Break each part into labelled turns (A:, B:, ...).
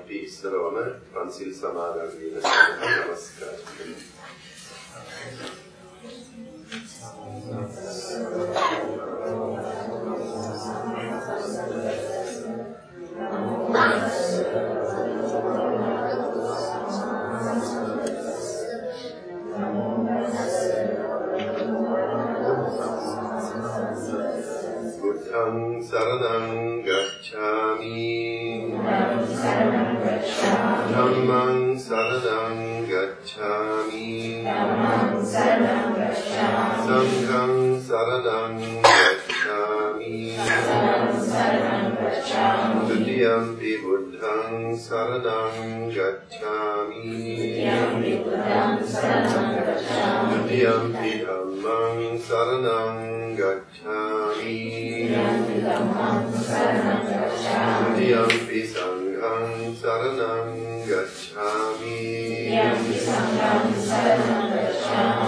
A: අපි ඉස්සරවම පන්සිල් සමාදන් වෙන නමස්කාර Buddhang saranang gacchami Dhammang saranang gacchami Sanghang saranang gacchami Tutiyampi Buddhang saranang gacchami Tutiyampi Dhammang saranang gacchami Tutiyampi Sanghang saranang gacchami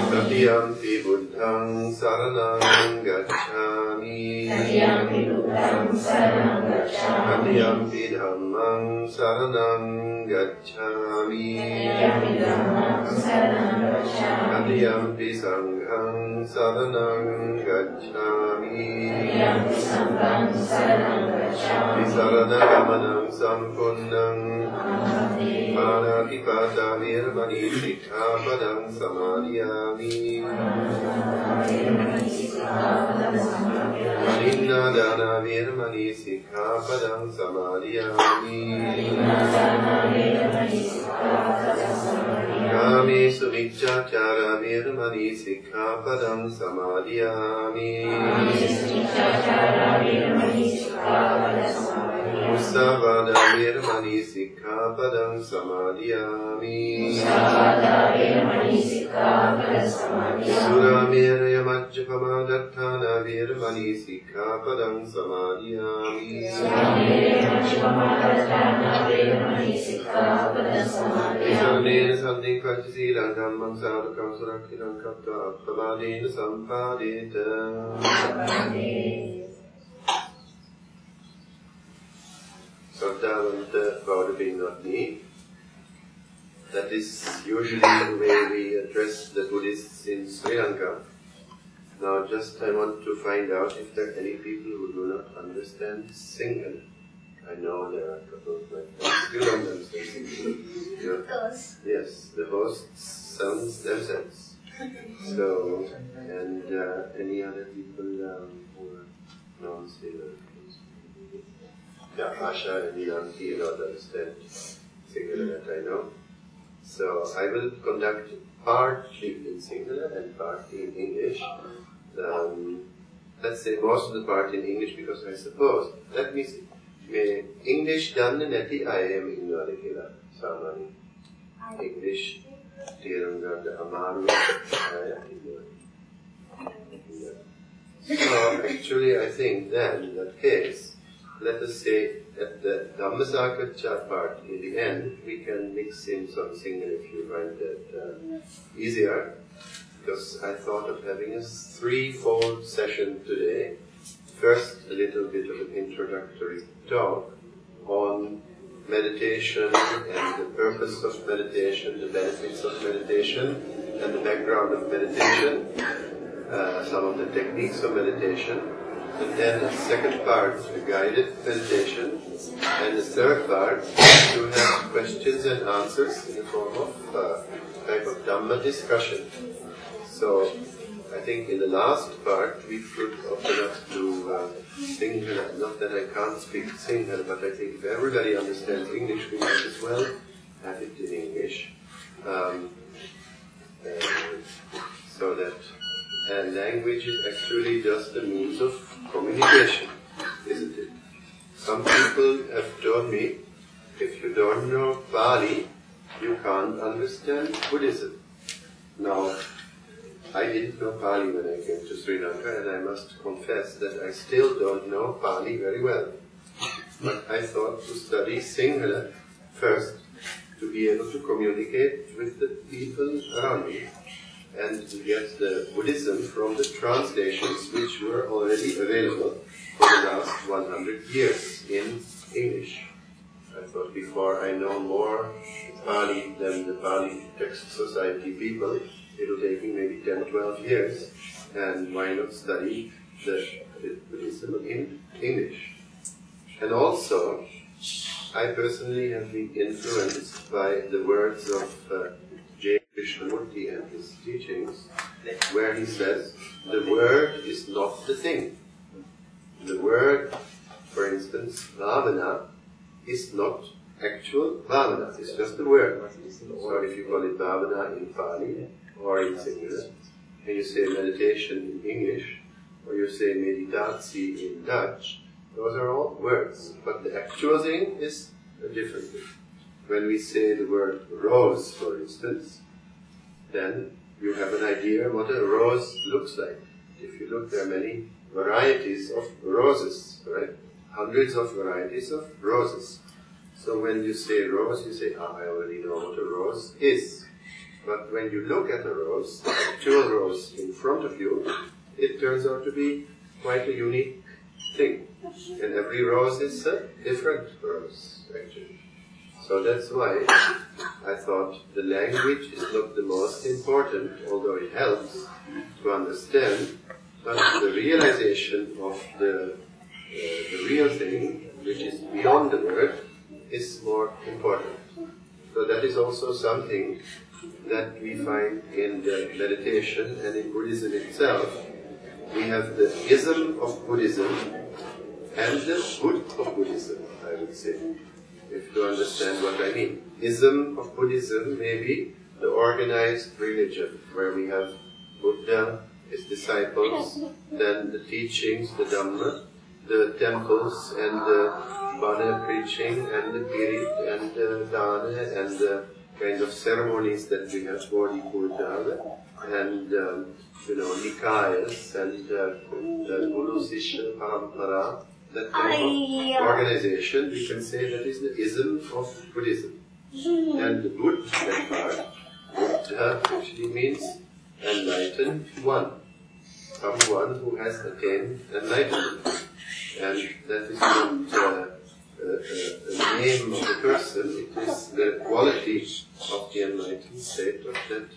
A: Tutiyampi Buddhang saranang gacchami Tutiyampi Dhammang saranang gacchami Tutiyampi Sanghang saranang gacchami Visarana-gamanam sampunnam Manatipata virmani sikkhapadam samadhiyami Parinadana virmani sikkhapadam samadhiyami Kamesu miccācara virmani sikkhapadam samadhiyami Musavada virmani sikkhapadam samadhiyami Suramiraya majjapamadattana virmani sikkhapadam samadhiyami Isarnena sandhing panchasilang dhammang sadhukam surakhitam kapta appamadena sampadeta Saddhavanta Paudabhinatni. That is usually the way we address the Buddhists in Sri Lanka. Now just I want to find out if there are any people who do not understand Sinhala. I know there are a couple of my friends who don't understand Sinhala. Yes, the hosts sounds themselves. So, and any other people who are non-Sinhala? Yeah, Asha and Yanti don't understand Sinhala that I know. So I will conduct partly in Sinhala and partly in English. Let's say most of the part in English because I suppose, let me see, may English done nati ayam innada kila samani. English tiranga amaru ayam innada. So actually I think then in that case, let us say at the Dhammasakaccha part, in the end, we can mix in some Sinhala if you find that easier. Because I thought of having a threefold session today. First, a little bit of an introductory talk on meditation and the purpose of meditation, the benefits of meditation, and the background of meditation, some of the techniques of meditation. And then the second part, the guided meditation, and the third part, to have questions and answers in the form of type of Dhamma discussion. So, I think in the last part we should open up to Sinhala. Not that I can't speak Sinhala, but I think if everybody understands English, we might as well have it in English. So that language is actually just a means of communication, isn't it? Some people have told me, if you don't know Pali, you can't understand Buddhism. Now, I didn't know Pali when I came to Sri Lanka, and I must confess that I still don't know Pali very well. But I thought to study Sinhala first, to be able to communicate with the people around me, and to get the Buddhism from the translations which were already available for the last 100 years in English. I thought before I know more Pali than the Pali Text Society people, it will take me maybe 10-12 years, and why not study the Buddhism in English? And also, I personally have been influenced by the words of J. Krishnamurti and his teachings, where he says, the word is not the thing. The word, for instance, bhavana, is not actual bhavana, it's just a word. So if you call it bhavana in Pali or in singular, and you say meditation in English, or you say meditatie in Dutch, those are all words. But the actual thing is a different thing. When we say the word rose, for instance, then you have an idea what a rose looks like. If you look, there are many varieties of roses, right? Hundreds of varieties of roses. So when you say rose, you say, I already know what a rose is. But when you look at a rose, the actual rose in front of you, it turns out to be quite a unique thing. And every rose is a different rose, actually. So that's why I thought the language is not the most important, although it helps to understand, but the realization of the real thing, which is beyond the word, is more important. So that is also something that we find in the meditation and in Buddhism itself. We have the ism of Buddhism and the Bud of Buddhism, I would say, if you understand what I mean. Ism of Buddhism may be the organized religion, where we have Buddha, his disciples, then the teachings, the Dhamma, the temples and the Bana preaching and the Pirit and the Dana and the kind of ceremonies that we have, Bodhi Purjava, and Nikayas and the Guru Sishya Parampara, that type of organization, we can say that is the ism of Buddhism. And the Buddha, that part, Buddha actually means enlightened one, someone who has attained enlightenment. And that is not the name of the person, it is the quality of the enlightened state of that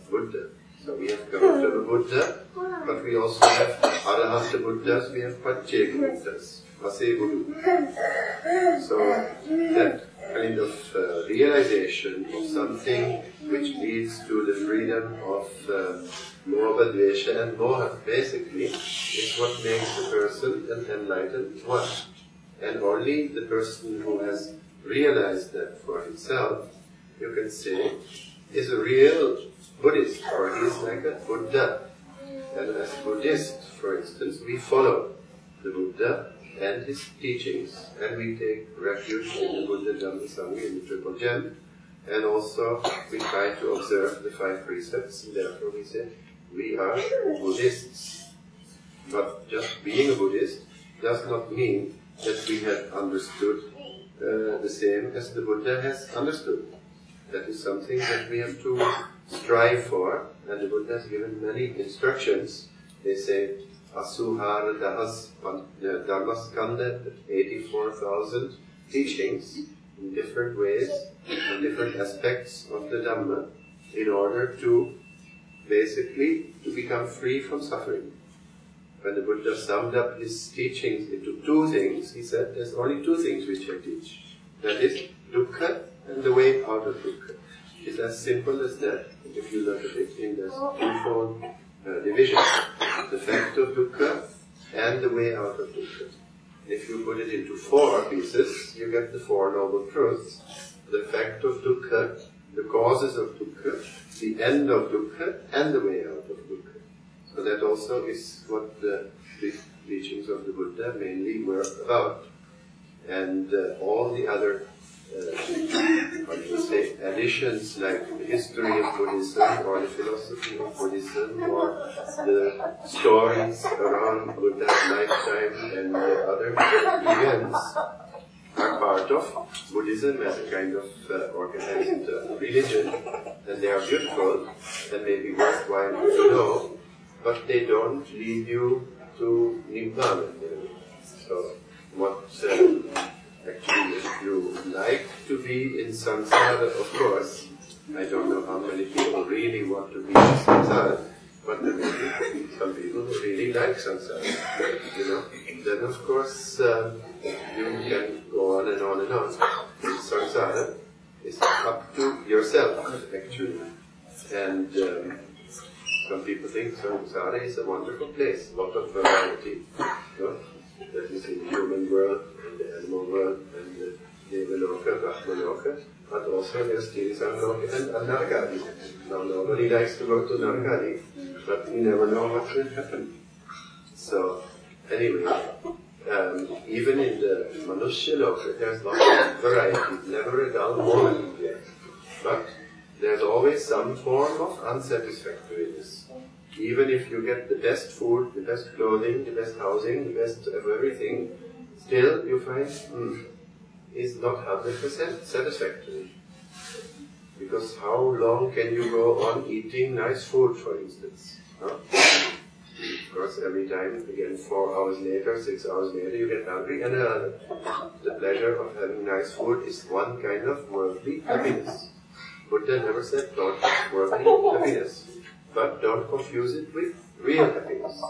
A: Buddha. So we have Gautama Buddha, but we also have Arahanta Buddhas, we have Pacceka Buddhas, Vase Buddha. So that kind of realization of something which leads to the freedom of Moha, Dvesha and Moha, basically, is what makes the person an enlightened one. And only the person who has realized that for himself, you can say, is a real Buddhist, or he is like a Buddha. And as Buddhists, for instance, we follow the Buddha and his teachings, and we take refuge in the Buddha, Dhamma, Sangha, in the Triple Gem, and also we try to observe the 5 precepts, and therefore we say, we are Buddhists. But just being a Buddhist does not mean that we have understood the same as the Buddha has understood. That is something that we have to strive for, and the Buddha has given many instructions. They say, Asuhara Dahas Dharmaskanda, 84,000 teachings in different ways, and different aspects of the Dhamma, in order to basically to become free from suffering. When the Buddha summed up his teachings into 2 things, he said, there's only 2 things which I teach. That is, dukkha and the way out of dukkha. It's as simple as that. If you look at it in this 2-fold division, the fact of dukkha and the way out of dukkha. If you put it into 4 pieces, you get the 4 noble truths. The fact of dukkha, the causes of dukkha, the end of dukkha, and the way out of dukkha. So that also is what the teachings of the Buddha mainly were about. And all the other, additions like the history of Buddhism, or the philosophy of Buddhism, or the stories around Buddha's lifetime and other events, are part of Buddhism as a kind of organized religion, and they are beautiful and may be worthwhile to know, but they don't lead you to Nibbana. So what actually if you like to be in samsara, of course. I don't know how many people really want to be in samsara, but there may be some people who really like samsara. You know, then of course you can go on and on and on. Samsara is up to yourself, actually. And some people think samsara is a wonderful place, a lot of variety. You know? That is in the human world, in the animal world, and the Devaloka, Rathna, but also there's Tirisaloka and Anada. Now nobody likes to go to Nargadi, but you never know what will happen. So, anyway, even in the Manushya Loka, there's lots of variety, never a dull moment yet. But there's always some form of unsatisfactoriness. Even if you get the best food, the best clothing, the best housing, the best of everything, still you find is not 100% satisfactory. Because how long can you go on eating nice food, for instance? Huh? Of course, every time, again, 4 hours later, 6 hours later, you get hungry, and the pleasure of having nice food is one kind of worldly happiness. Buddha never said don't have worldly happiness, but don't confuse it with real happiness.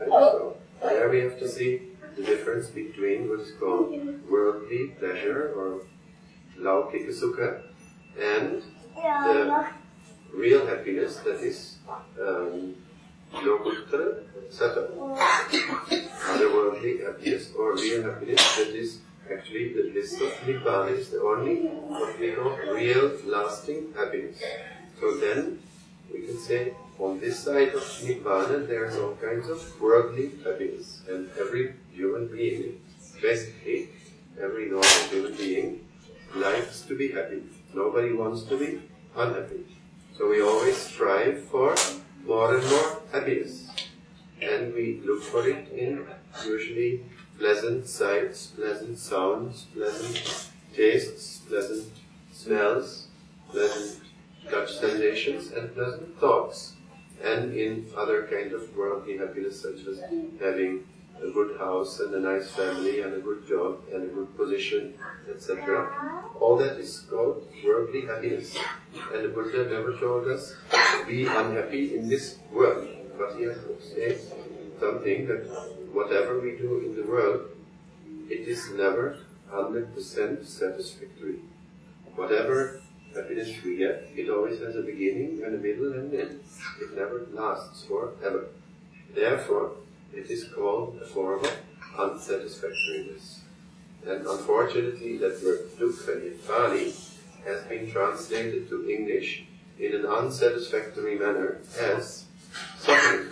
A: And so, there we have to see the difference between what is called worldly pleasure or laukika sukha and the real happiness that is lokuttara sata. Otherworldly happiness or real happiness that is actually the bliss of Nibbana is the only what we call real lasting happiness. So then we can say on this side of Nibbana there is all kinds of worldly happiness, and every human being, basically every normal human being, likes to be happy. Nobody wants to be unhappy. So we always strive for more and more happiness, and we look for it in usually pleasant sights, pleasant sounds, pleasant tastes, pleasant smells, pleasant touch sensations, and pleasant thoughts, and in other kind of worldly happiness such as having a good house and a nice family and a good job and a good position, etc. All that is called worldly happiness. And the Buddha never told us to be unhappy in this world, but he says something that whatever we do in the world, it is never 100% satisfactory. Whatever happiness we get, it always has a beginning and a middle and an end. It never lasts forever. Therefore, it is called a form of unsatisfactoriness. And unfortunately, that word dukkha in Pali has been translated to English in an unsatisfactory manner as suffering.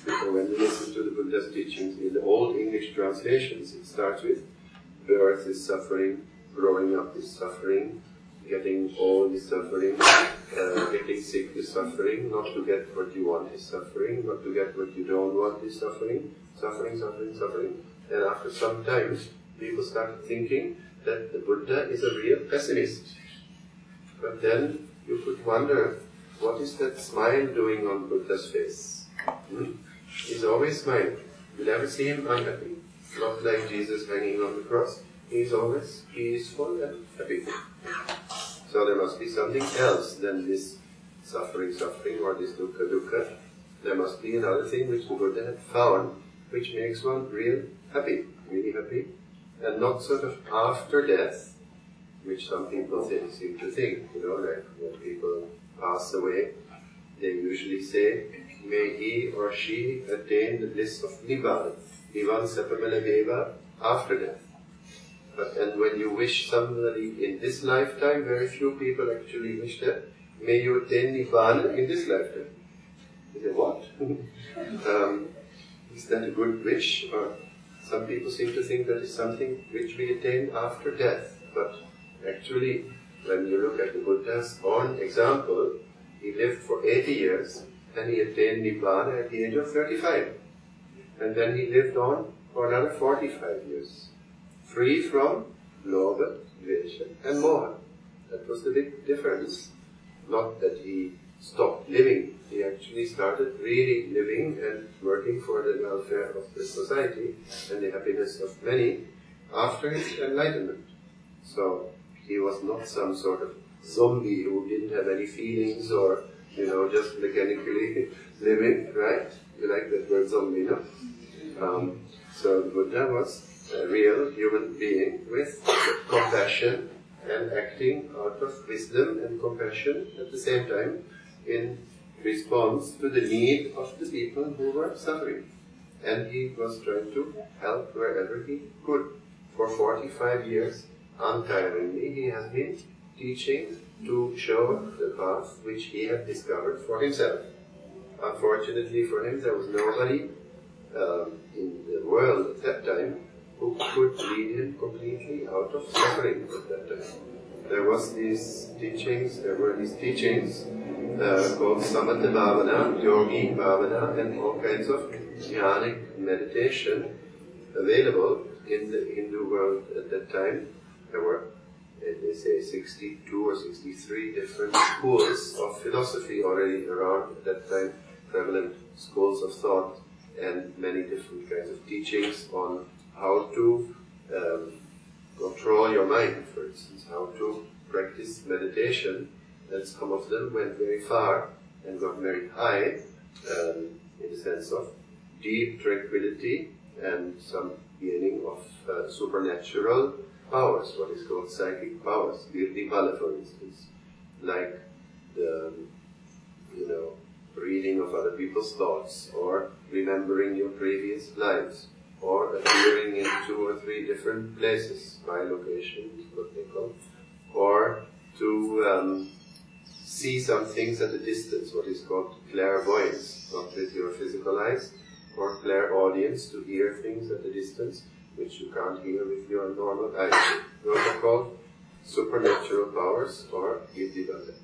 A: So when you listen to the Buddha's teachings in the old English translations, it starts with birth is suffering, growing up is suffering, getting old is suffering, getting sick is suffering, not to get what you want is suffering, not to get what you don't want is suffering, suffering, suffering, suffering. And after some time, people start thinking that the Buddha is a real pessimist. But then you could wonder, what is that smile doing on Buddha's face? He's always smiling. You never see him unhappy. Not like Jesus hanging on the cross. He's always peaceful and happy. So there must be something else than this suffering, or this dukkha. There must be another thing which the Buddha had found, which makes one real happy, really happy, and not sort of after death, which some people seem to think, like when people pass away, they usually say, may he or she attain the bliss of Nibbana, Nibbana Sapamela Deva, after death. And when you wish somebody in this lifetime, very few people actually wish that, may you attain Nibbana in this lifetime. You say, what? Is that a good wish? Or some people seem to think that it's something which we attain after death. But actually, when you look at the Buddha's own example, he lived for 80 years and he attained Nibbana at the age of 35. And then he lived on for another 45 years. Free from lobha, dvesha and moha. That was the big difference. Not that he stopped living, he actually started really living and working for the welfare of the society and the happiness of many after his enlightenment. So he was not some sort of zombie who didn't have any feelings or, just mechanically living, right? You like that word zombie, no? So the Buddha was a real human being with compassion and acting out of wisdom and compassion at the same time in response to the need of the people who were suffering. And he was trying to help wherever he could. For 45 years, untiringly, he has been teaching to show the path which he had discovered for himself. Unfortunately for him, there was nobody in the world at that time who could lead him completely out of suffering at that time. There were these teachings called Samatha Bhavana, Yogi Bhavana, and all kinds of jhanic meditation available in the Hindu world at that time. There were, they say, 62 or 63 different schools of philosophy already around at that time, prevalent schools of thought, and many different kinds of teachings on how to control your mind, for instance, how to practice meditation, and some of them went very far and got very high in the sense of deep tranquility and some gaining of supernatural powers, what is called psychic powers, Virdi-bala, for instance, like the, reading of other people's thoughts, or remembering your previous lives, or appearing in 2 or 3 different places, by location, what they call, or to see some things at a distance, what is called clairvoyance, not with your physical eyes, or clairaudience, to hear things at a distance which you can't hear with your normal eyes. Those are called supernatural powers, or Virdi-bala.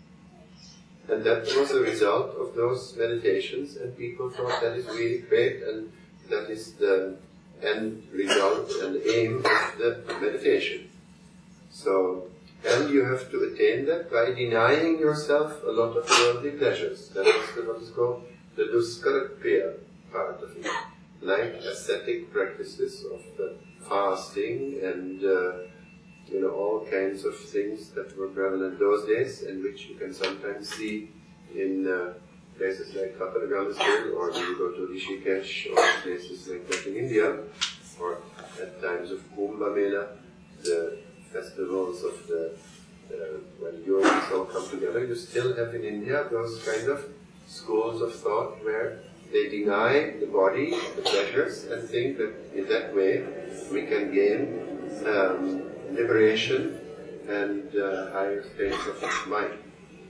A: And that was a result of those meditations, and people thought that is really great, and that is the end result and aim of the meditation. So, and you have to attain that by denying yourself a lot of worldly pleasures. That is what is called the Dharmapriya part of it. Like ascetic practices of fasting and all kinds of things that were prevalent those days, and which you can sometimes see in places like Organiser, or you go to Rishikesh, or places like that in India, or at times of Kumbh Mela, the festivals of when yogis all come together. You still have in India those kind of schools of thought where they deny the body the pleasures and think that in that way we can gain liberation and higher states of mind.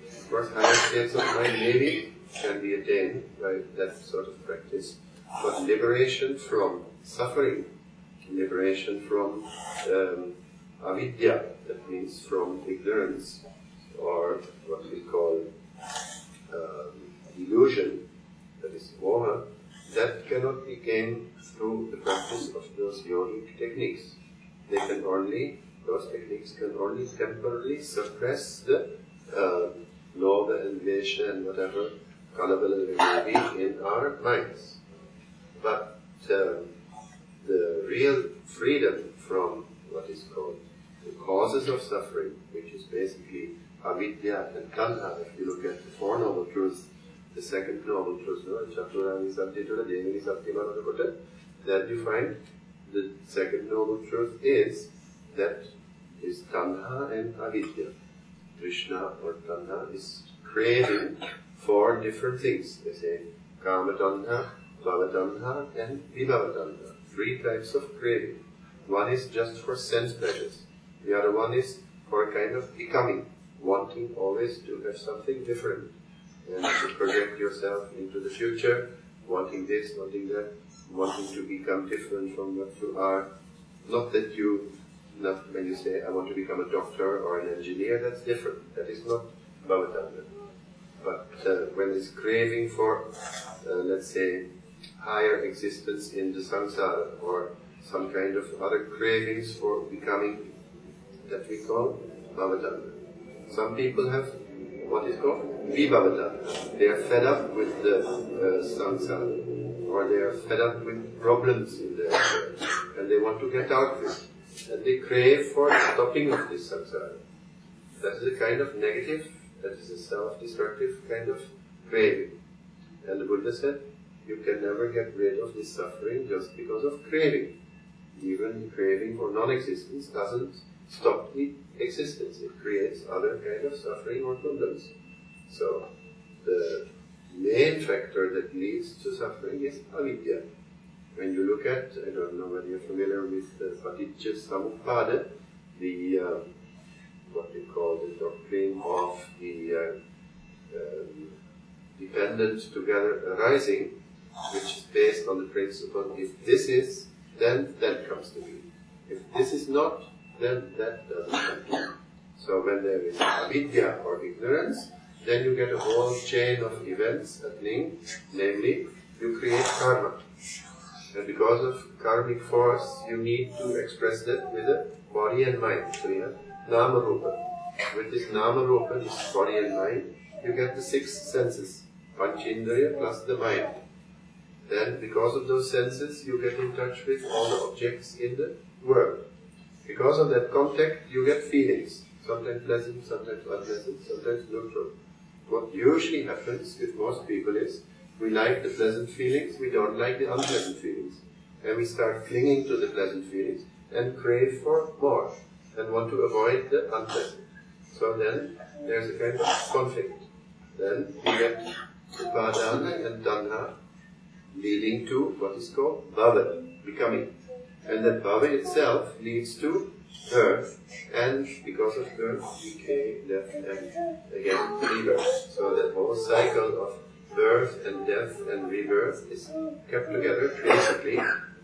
A: Of course, higher states of mind maybe can be attained by that sort of practice, but liberation from suffering, liberation from avidya, that means from ignorance, or what we call illusion, that is moha, that cannot be gained through the practice of those yogic techniques. Those techniques can only temporarily suppress the lobha and vesha and whatever kalabala there may be in our minds. But the real freedom from what is called the causes of suffering, which is basically avidya and tanha, if you look at the 4 noble truths, the second noble truth, then you find the second noble truth is that is tanha and avidya. Krishna or tanha is craving for different things. They say kama tanha, bhava tanha, and vibhava tanha. 3 types of craving. One is just for sense pleasures. The other one is for a kind of becoming, wanting always to have something different, and to project yourself into the future, wanting this, wanting that, wanting to become different from what you are. Not when you say, I want to become a doctor or an engineer, that's different. That is not bhavatana. But when it's craving for, let's say, higher existence in the samsara, or some kind of other cravings for becoming, that we call bhavatana. Some people have what is called vibhavatana. They are fed up with the samsara, or they are fed up with problems in their life, and they want to get out of it. And they crave for stopping of this samsara. That is a kind of negative, that is a self-destructive kind of craving. And the Buddha said, you can never get rid of this suffering just because of craving. Even the craving for non-existence doesn't stop the existence. It creates other kind of suffering or problems. So, the main factor that leads to suffering is avidya. When you look at, I don't know whether you're familiar with the Paticca Samuppada, the what they call the doctrine of the dependent together arising, which is based on the principle, if this is, then that comes to be. If this is not, then that doesn't come to be. So when there is avidya or ignorance, then you get a whole chain of events happening, namely, you create karma. And because of karmic force, you need to express that with a body and mind. So you have nama rupa. With this nama rupa, this body and mind, you get the 6 senses, panchindriya plus the mind. Then, because of those senses, you get in touch with all the objects in the world. Because of that contact, you get feelings. Sometimes pleasant, sometimes unpleasant, sometimes neutral. What usually happens with most people is, we like the pleasant feelings, we don't like the unpleasant feelings. And we start clinging to the pleasant feelings and crave for more and want to avoid the unpleasant. So then there's a kind of conflict. Then we get upadana and tanha leading to what is called bhava, becoming. And that bhava itself leads to birth, and because of birth, decay, death, and again rebirth. So that whole cycle of birth and death and rebirth is kept together basically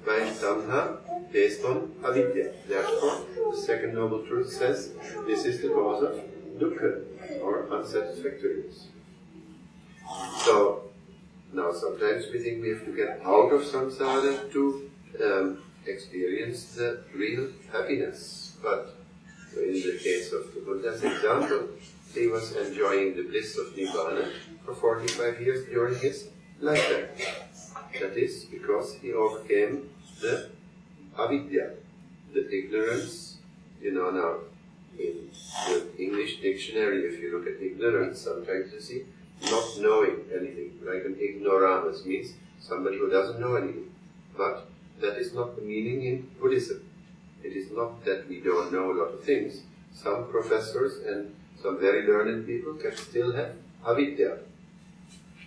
A: by tanha based on avidya. Therefore, the second noble truth says this is the cause of dukkha or unsatisfactoriness. So, now sometimes we think we have to get out of samsara to experience the real happiness. But in the case of the Buddha's example, he was enjoying the bliss of Nibbana for 45 years during his lifetime. That is because he overcame the avidya, the ignorance. You know, now in the English dictionary, if you look at ignorance, sometimes you see not knowing anything, like an ignoramus means somebody who doesn't know anything. But that is not the meaning in Buddhism. It is not that we don't know a lot of things. Some professors and some very learned people can still have avidya.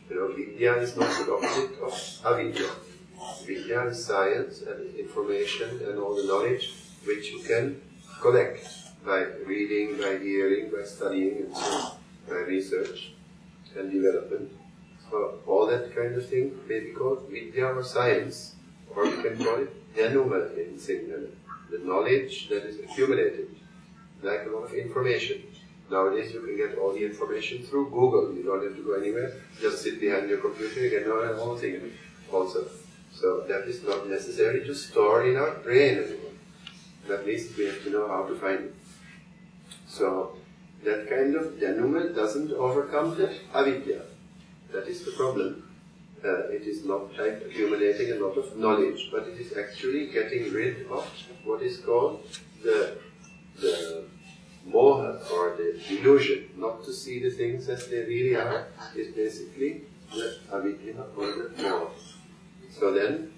A: You know, vidya is not the opposite of avidya. Vidya is science and information and all the knowledge which you can collect by reading, by hearing, by studying, and so on, by research and development. So all that kind of thing may be called vidya or science, or we can call it dhanuma in Sinhala, the knowledge that is accumulated, like a lot of information. Nowadays you can get all the information through Google. You don't have to go anywhere, just sit behind your computer, you get the whole thing also. So that is not necessary to store in our brain anymore. At least we have to know how to find it. So that kind of dhanuma doesn't overcome the avidya. That is the problem. It is not like accumulating a lot of knowledge, but it is actually getting rid of what is called the moha, or the illusion. Not to see the things as they really are is basically the avidya or the moha. So then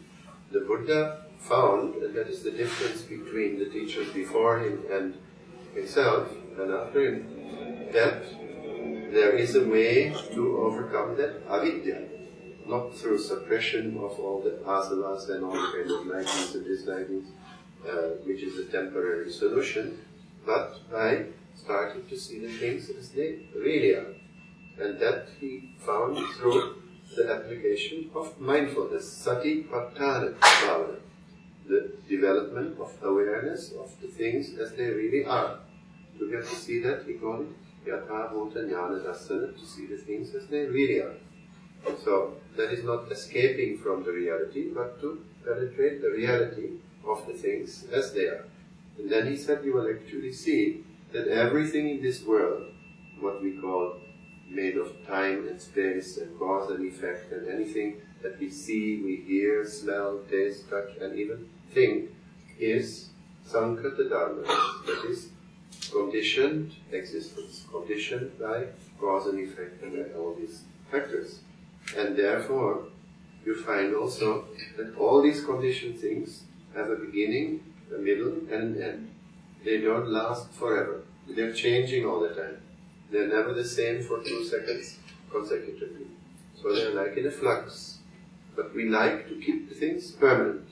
A: the Buddha found, and that is the difference between the teachers before him and himself and after him, that there is a way to overcome that avidya. Not through suppression of all the asavas and all the kind of likings and dislikings, which is a temporary solution, but by starting to see the things as they really are. And that he found through the application of mindfulness, sati patthana bhavana, the development of awareness of the things as they really are. To get to see that, he called it yatha bhuta jnana dassana, to see the things as they really are. So, that is not escaping from the reality, but to penetrate the reality of the things as they are. And then he said, you will actually see that everything in this world, what we call made of time and space and cause and effect, and anything that we see, we hear, smell, taste, touch, and even think, is sankhata dharma. That is conditioned existence, conditioned by cause and effect and by all these factors. And therefore, you find also that all these conditioned things have a beginning, a middle, and an end. They don't last forever. They're changing all the time. They're never the same for 2 seconds consecutively. So they're like in a flux. But we like to keep the things permanent.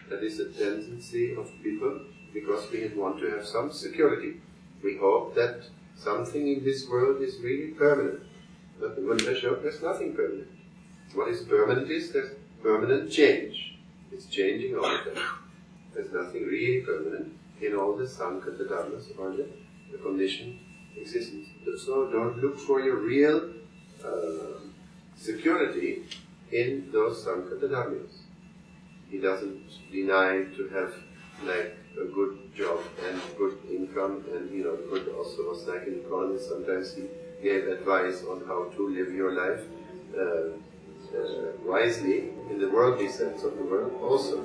A: That is a tendency of people because we want to have some security. We hope that something in this world is really permanent. But the Buddha showed there's nothing permanent. What is permanent is there's permanent change. It's changing all the time. There's nothing really permanent in all the Sankata Dharmas or the conditioned existence. So don't look for your real security in those Sankata Dharmas. He doesn't deny to have like a good job and good income, and the Buddha also was like an economist. Sometimes he gave advice on how to live your life wisely in the worldly sense of the word also,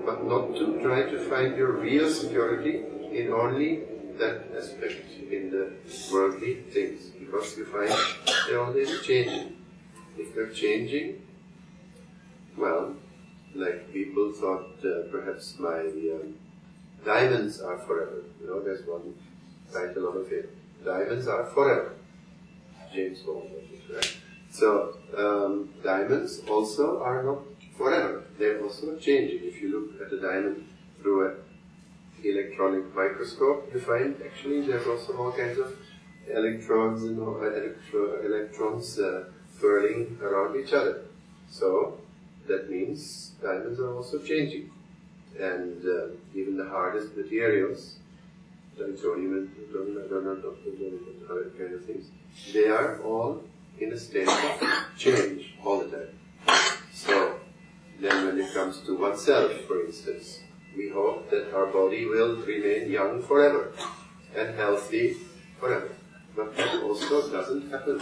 A: but not to try to find your real security in only that aspect, in the worldly things, because you find they're always changing. If they're changing, well, like people thought perhaps my diamonds are forever. There's one title of a film. Diamonds are forever. James Bond, right? So, diamonds also are not forever. They're also changing. If you look at a diamond through an electronic microscope, you find actually there's also all kinds of electrons and electrons whirling around each other. So, that means diamonds are also changing. And even the hardest materials, titanium, other kind of things, they are all in a state of change all the time. So, then when it comes to oneself, for instance, we hope that our body will remain young forever and healthy forever. But that also doesn't happen.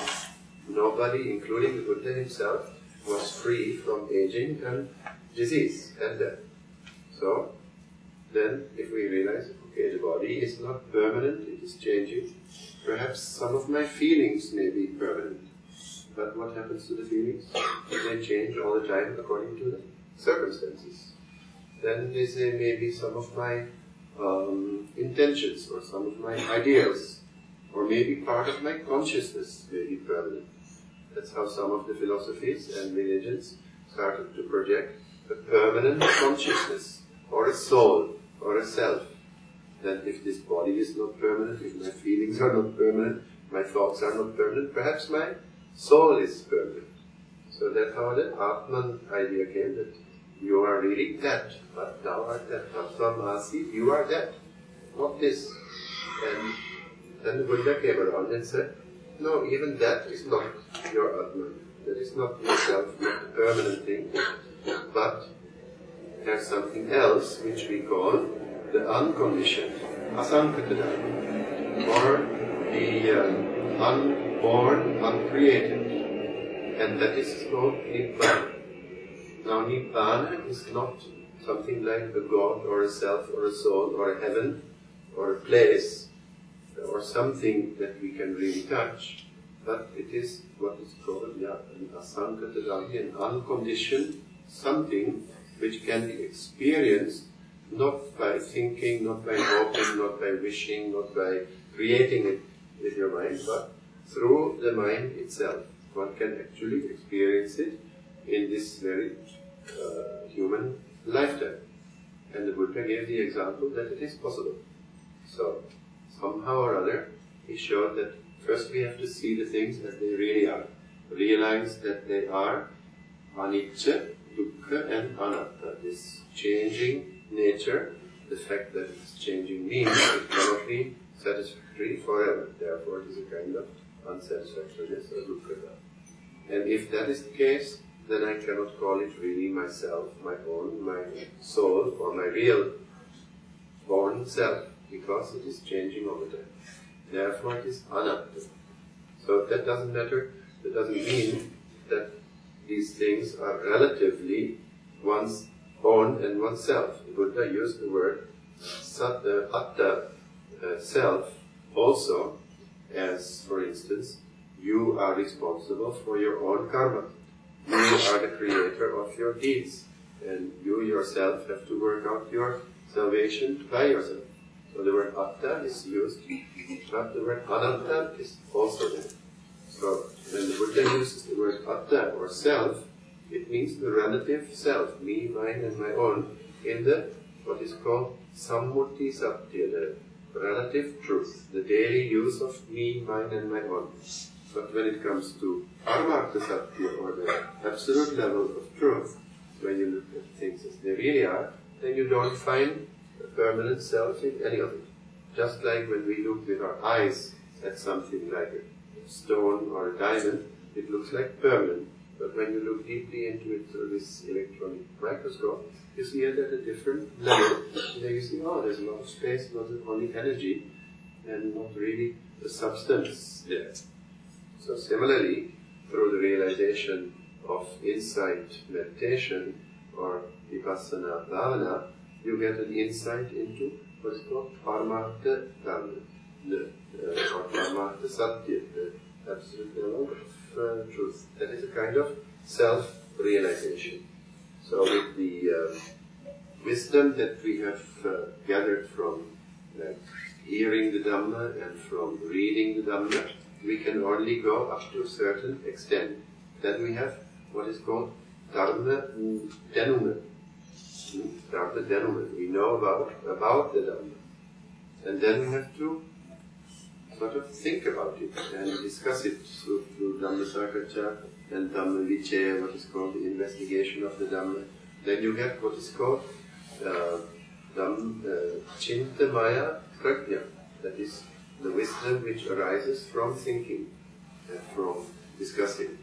A: Nobody, including the Buddha himself, was free from aging and disease and death. So, then if we realize, okay, the body is not permanent, it is changing, perhaps some of my feelings may be permanent. But what happens to the feelings? They change all the time according to the circumstances. Then they say maybe some of my intentions or some of my ideas, or maybe part of my consciousness may be permanent. That's how some of the philosophies and religions started to project a permanent consciousness, or a soul, or a self. That if this body is not permanent, if my feelings are not permanent, my thoughts are not permanent, perhaps my soul is permanent. So that's how the Atman idea came, that you are really that, but thou art that. Atmamasi, you are that, not this. And then the Buddha came around and said, no, even that is not your Atman. That is not yourself, not a permanent thing. But there's something else which we call the unconditioned, asankata dharma, or the unborn, uncreated. And that is called Nibbana. Now Nibbana is not something like a God or a self or a soul or a heaven or a place or something that we can really touch, but it is what is called an asankata dharma, an unconditioned something which can be experienced not by thinking, not by hoping, not by wishing, not by creating it with your mind, but through the mind itself. One can actually experience it in this very human lifetime. And the Buddha gave the example that it is possible. So, somehow or other, he showed that first we have to see the things as they really are. Realize that they are anicca, dukkha and anatta. This changing nature, the fact that it's changing means it cannot be satisfactory forever. Therefore, it is a kind of unsatisfactoriness or dukkha. And if that is the case, then I cannot call it really myself, my own, my soul, or my real born self, because it is changing all the time. Therefore, it is anatta. So that doesn't matter. That doesn't mean that these things are relatively one's own and oneself. The Buddha used the word atta, self, also as, for instance, you are responsible for your own karma. You are the creator of your deeds, and you yourself have to work out your salvation by yourself. So the word atta is used, but the word ananta is also there. So when the Buddha uses the word atta or self, it means the relative self, me, mine, and my own, in the what is called sammuti satya, the relative truth, the daily use of me, mine, and my own. But when it comes to paramartha satya, or the absolute level of truth, when you look at things as they really are, then you don't find a permanent self in any of it. Just like when we look with our eyes at something like a stone or a diamond, it looks like permanent. But when you look deeply into it through this electronic microscope, you see it at a different level. And then you see, oh, there's a lot of space, not only energy, and not really the substance there. So similarly, through the realization of insight meditation or vipassana bhavana, you get an insight into what is called paramartha dhamma, or paramartha satya, the absolute level of truth. That is a kind of self-realization. So with the wisdom that we have gathered from hearing the Dhamma and from reading the Dhamma, we can only go up to a certain extent. Then we have what is called Dharma denouement. Dharma denouement. We know about the Dhamma. And then we have to sort of think about it and discuss it through Dhamma Sakhacha and Dhamma Vichaya, what is called the investigation of the Dhamma. Then you get what is called Chintamaya Prajna, that is the wisdom which arises from thinking and from discussing.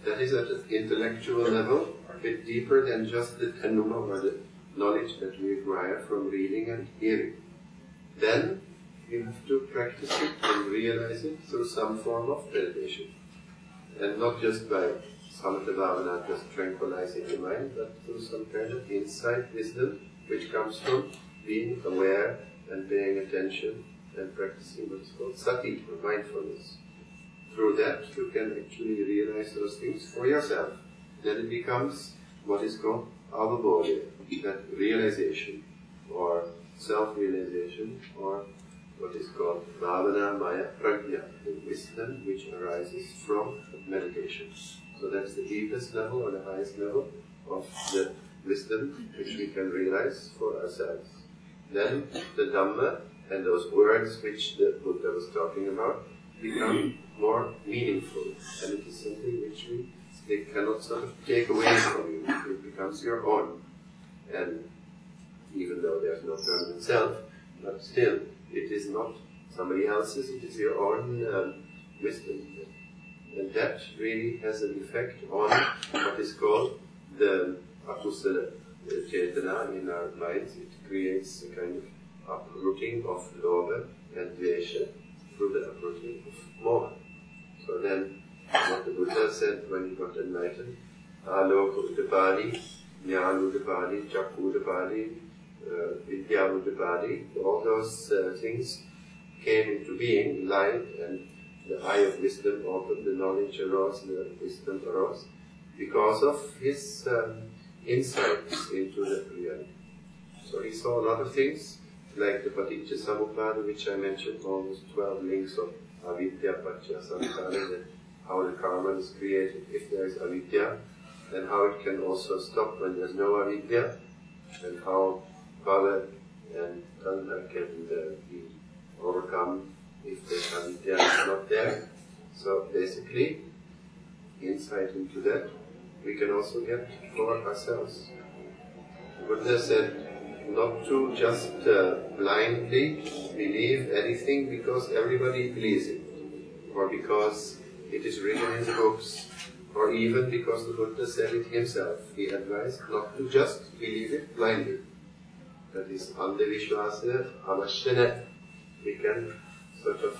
A: That is at an intellectual level, a bit deeper than just the tenuma or the knowledge that we acquire from reading and hearing. Then you have to practice it and realize it through some form of meditation. And not just by samatha bhavana, just tranquilizing the mind, but through some kind of insight, wisdom, which comes from being aware and paying attention and practicing what is called sati, or mindfulness. Through that, you can actually realize those things for yourself. Then it becomes what is called avabodha, that realization, or self-realization, or what is called bhavana maya prajna, the wisdom which arises from meditation. So that's the deepest level or the highest level of the wisdom which we can realize for ourselves. Then the Dhamma and those words which the Buddha was talking about become more meaningful, and it is something which they cannot sort of take away from you. It becomes your own. And even though there's no permanent self, but still it is not somebody else's, it is your own wisdom. And that really has an effect on what is called the akusala cetana in our minds. It creates a kind of uprooting of lobha and dvesha through the uprooting of moha. So then, what the Buddha said when he got enlightened, aloka udapadi, jnana udapadi, chakku udapadi, vidya udapadi, all those things came into being, light and the eye of wisdom opened, the knowledge arose, the wisdom arose, because of his insights into the reality. So he saw a lot of things, like the paticca samuppada, which I mentioned, almost 12 links of avidya, paticca samuppada, that how the karma is created if there is avidya, and how it can also stop when there is no avidya, and how bhava and tanha can be overcome if the avidya is not there. So basically, insight into that we can also get for ourselves. The Buddha said not to just blindly believe anything because everybody believes it, or because it is written in the books, or even because the Buddha said it himself. He advised not to just believe it blindly. That is, andavishvasa avashyana. We can sort of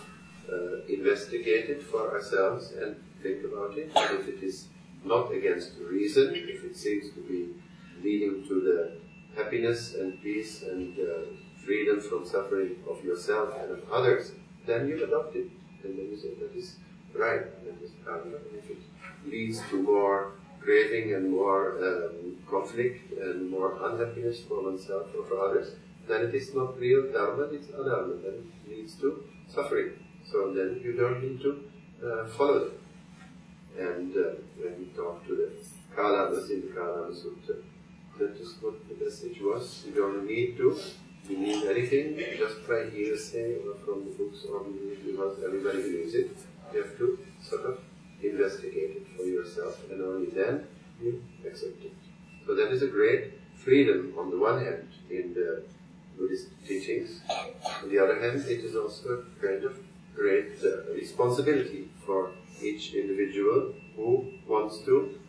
A: investigate it for ourselves and think about it. If it is not against reason, if it seems to be leading to the happiness and peace and freedom from suffering of yourself and of others, then you adopt it. And then you say, that is right, that is karma. And if it leads to more craving and more conflict and more unhappiness for oneself or for others, then it is not real dharma, it's adharma. Then it leads to suffering. So then you don't need to follow them. And when we talk to the Kalamas in the Kalama Sutta, that is what the message was. You don't need to believe anything just by hearsay or from the books or because everybody believes it. You have to sort of investigate it for yourself, and only then you accept it. So that is a great freedom on the one hand in the Buddhist teachings. On the other hand, it is also a kind of great responsibility for each individual who wants to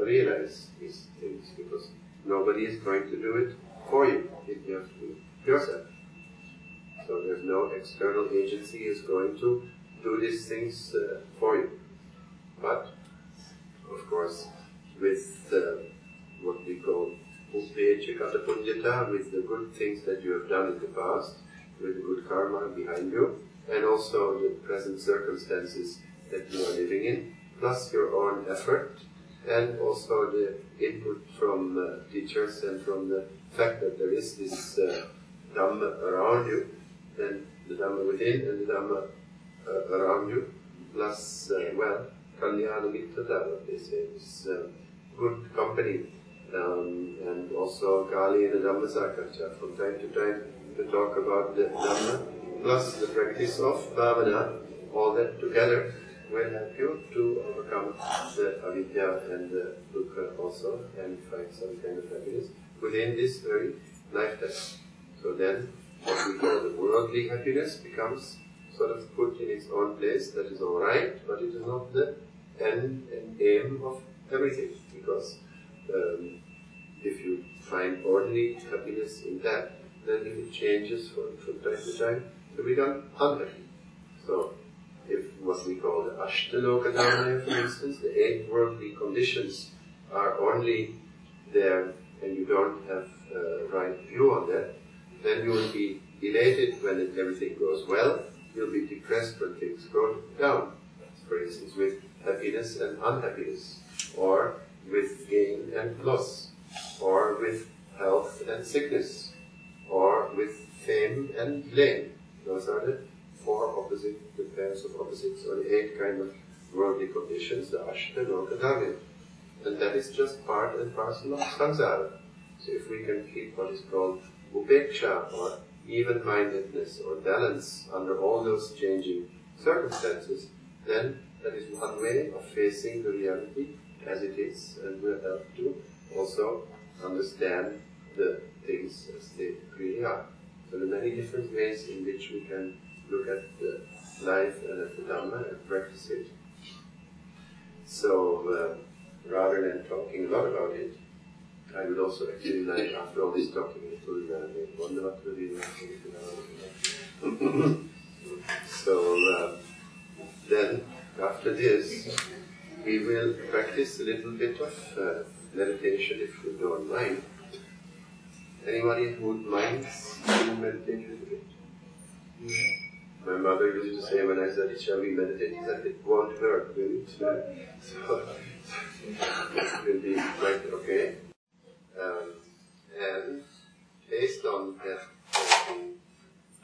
A: realize these things, because nobody is going to do it for you. You have to do it yourself. So there's no external agency is going to do these things for you. But, of course, with what we call Upecha Kata Punyata, with the good things that you have done in the past, with the good karma behind you, and also the present circumstances that you are living in, plus your own effort, and also the input from teachers and from the fact that there is this Dhamma around you, and the Dhamma within and the Dhamma around you, plus, Kalyana Mittata, what they say, is good company, and also Kali and the Dhamma Sakacha, from time to time to talk about the Dhamma, plus the practice of Bhavana, all that together will help you to overcome the avidya and the dukkha also, and find some kind of happiness within this very lifetime. So then, what we call the worldly happiness becomes sort of put in its own place. That is all right, but it is not the end and aim of everything, because if you find ordinary happiness in that, then if it changes from time to time, you become unhappy. So, if what we call the Ashtaloka Dharma, for instance, the 8 worldly conditions are only there and you don't have a right view on that, then you will be elated when everything goes well, you'll be depressed when things go down. For instance, with happiness and unhappiness, or with gain and loss, or with health and sickness, or with fame and blame. Those are the 4 opposite, the pairs of opposites, or the 8 kind of worldly conditions, the Ashtaloka Dharma. And that is just part and parcel of samsara. So if we can keep what is called upeksha, or even-mindedness, or balance under all those changing circumstances, then that is one way of facing the reality as it is, and will help to also understand the things as they really are. So there are many different ways in which we can look at the life and at the Dhamma and practice it. So, rather than talking a lot about it, I would also actually like, after all this talking, so then, after this, we will practice a little bit of meditation, if you don't mind. Anybody who would mind doing meditation a little bit? My mother used to say when I said, shall we meditate, that it won't hurt, will it? So it will be quite okay. And based on that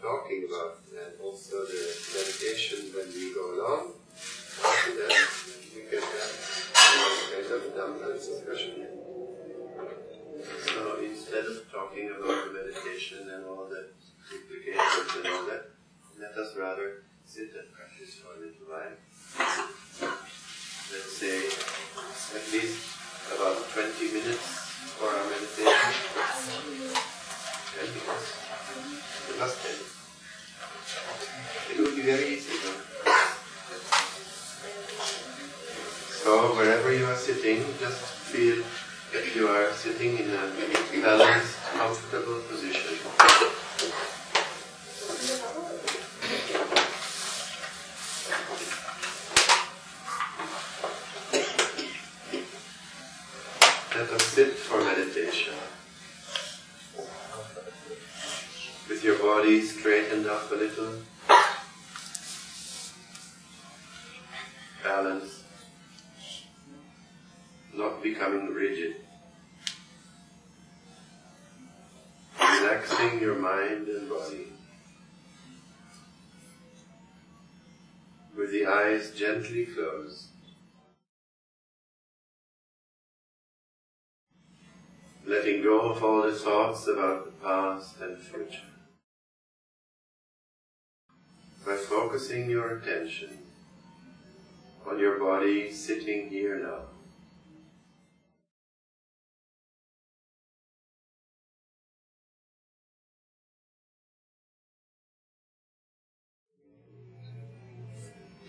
A: talking about, and also the meditation when we go along, after that we can have kind of Dhamma discussion. So instead of talking about the meditation and all the implications and all that, let us rather sit and practice for a little while. Let's say at least about 20 minutes for our meditation. 10 minutes. The last 10. It will be very easy. So wherever you are sitting, just feel that you are sitting in a balanced, comfortable position. Let us sit for meditation. With your body straightened up a little, balanced, not becoming rigid. Relaxing your mind and body, with the eyes gently closed. Letting go of all the thoughts about the past and future. By focusing your attention on your body sitting here now.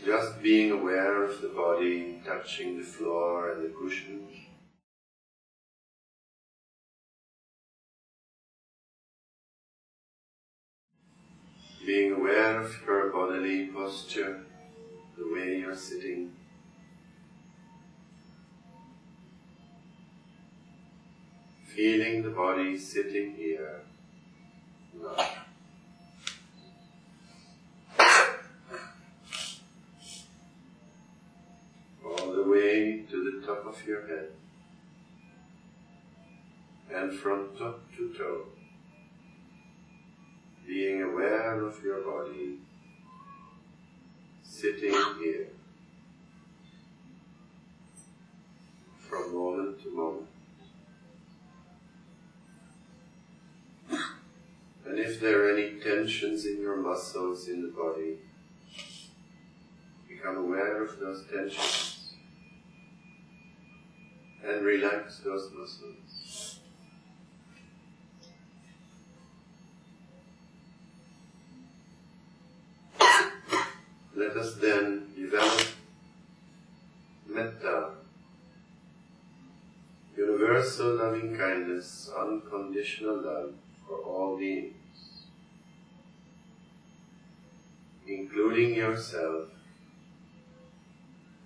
A: Just being aware of the body touching the floor and the cushions. Being aware of your bodily posture, the way you're sitting. Feeling the body sitting here now. All the way to the top of your head, and from top to toe. Being aware of your body sitting here from moment to moment. And if there are any tensions in your muscles in the body, become aware of those tensions and relax those muscles. Let us then develop metta, universal loving kindness, unconditional love for all beings, including yourself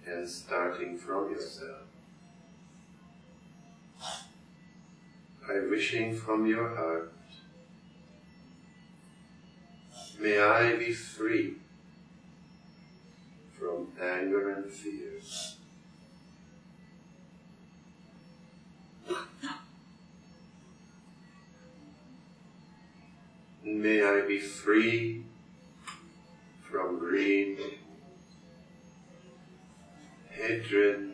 A: and starting from yourself. By wishing from your heart, may I be free from anger and fear. May I be free from greed, hatred,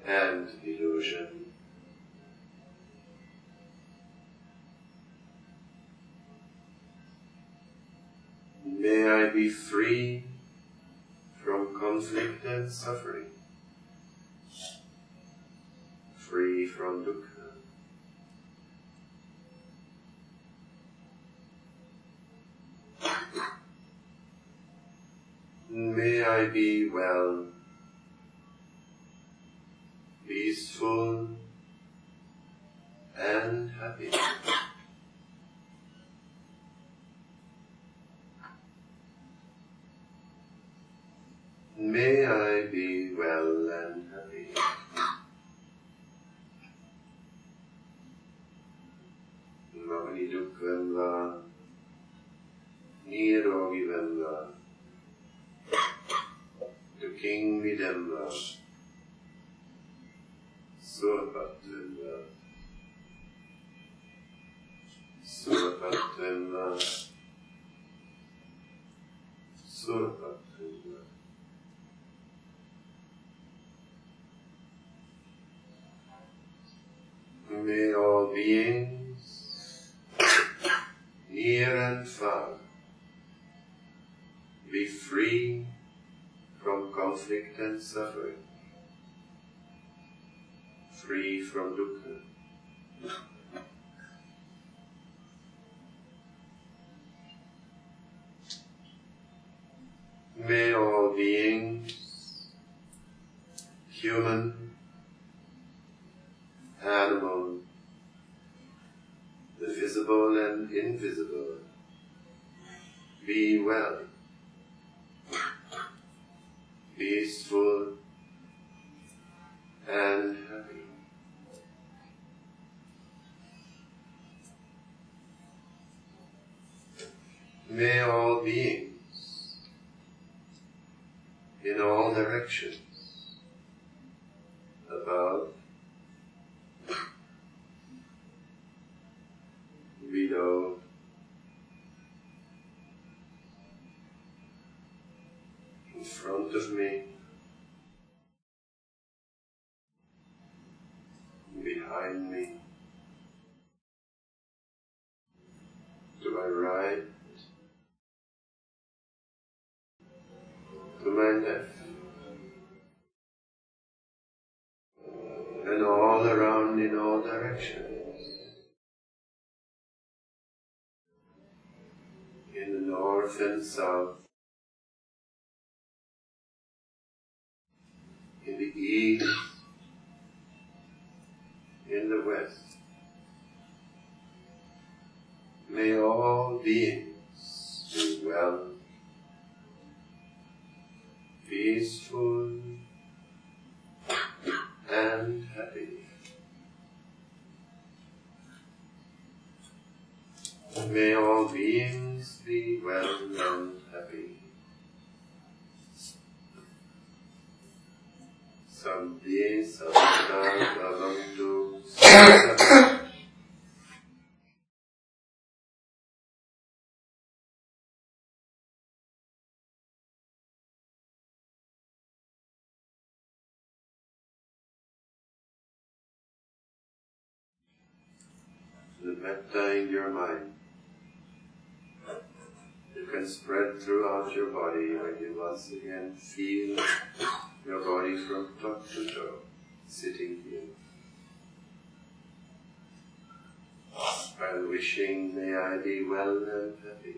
A: and delusion. May I be free from conflict and suffering, free from dukkha. May I be well, peaceful, and happy. May I be well and happy. Navani dukkvam va, nirogivam va, dukkhin vidam va, surapatvam va, surapatvam va, surapatvam va. May all beings, near and far, be free from conflict and suffering, free from dukkha. May all beings, human, animal, the visible and invisible, be well, peaceful, and happy. May all beings, all directions, above, below, in front of me, behind me, to my right, to my left, and all around in all directions. In the north and south, in the east, in the west. May all beings be well, peaceful, and happy. May all beings be well and happy. Sabbe Sattva Bhavantu Sukhina. The metta in your mind, you can spread throughout your body when you once again feel your body from top to toe, sitting here. While wishing, may I be well and happy.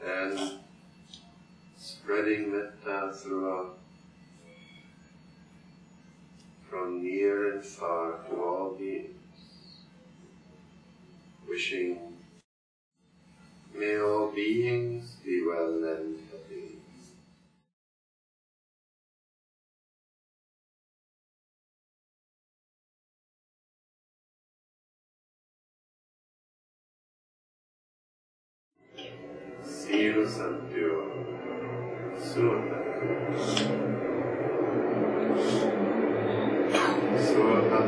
A: And spreading metta throughout, from near and far to all beings, wishing, may all beings be well and happy. Silo Santyo Sutta Sutta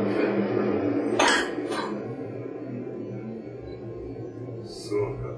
A: Sutta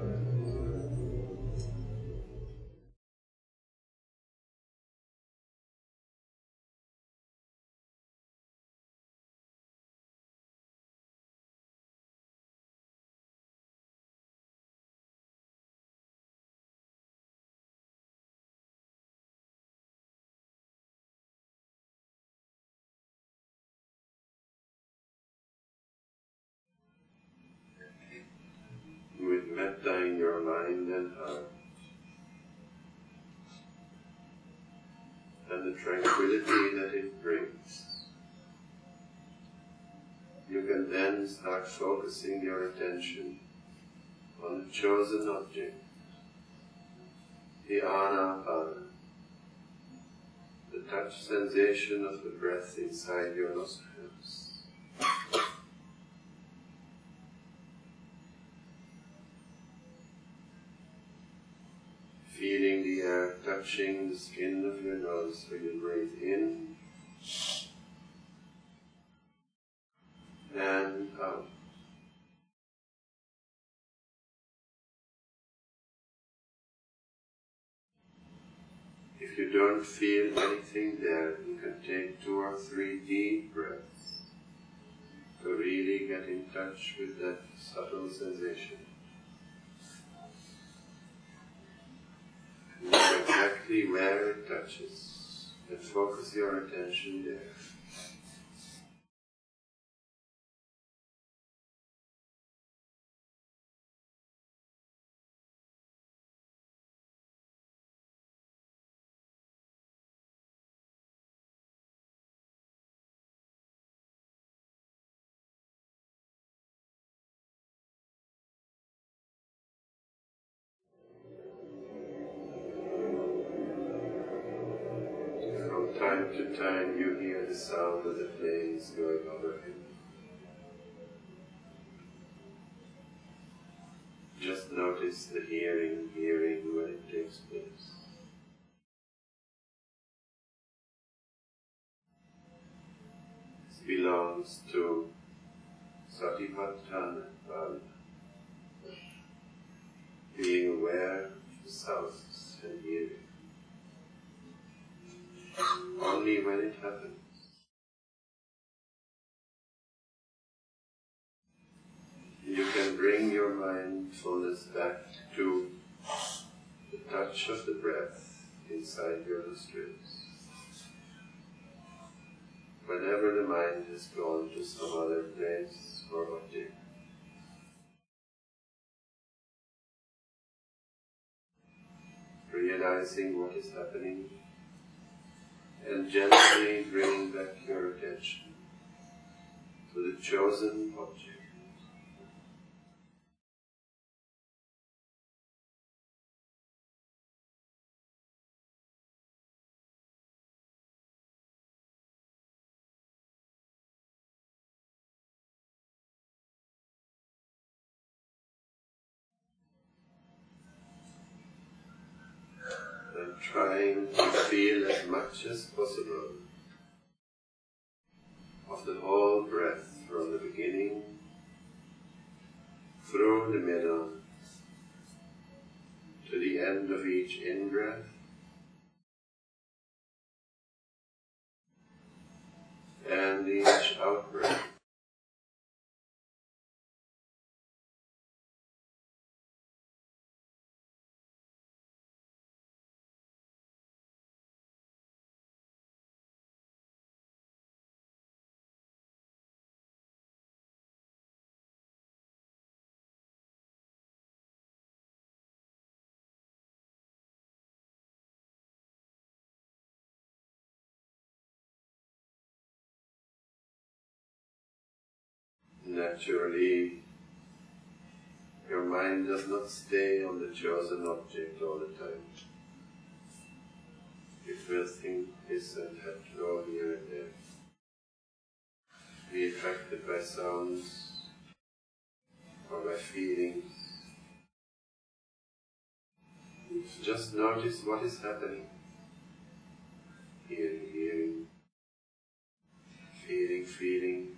A: with metta in your mind and heart, and the tranquility that it brings. You can then start focusing your attention on the chosen object, the Anapana, the touch sensation of the breath inside your nostrils. Feeling the air touching the skin of your nose so you breathe in and out. If you don't feel anything there, you can take 2 or 3 deep breaths to really get in touch with that subtle sensation. Know exactly where it touches and focus your attention there. time to time you hear the sound of the planes going overhead. Just notice the hearing when it takes place. This belongs to Satipatthana Bhavana, being aware of the sounds and hearing. Only when it happens. You can bring your mindfulness back to the touch of the breath inside your nostrils. Whenever the mind has gone to some other place or object, realizing what is happening and gently bringing back your attention to the chosen object. And trying to feel as much as possible of the whole breath from the beginning, through the middle, to the end of each in-breath, and each out-breath. Naturally, your mind does not stay on the chosen object all the time. It will think this and that, go here and there. Be attracted by sounds or by feelings. Just notice what is happening. Hearing, feeling.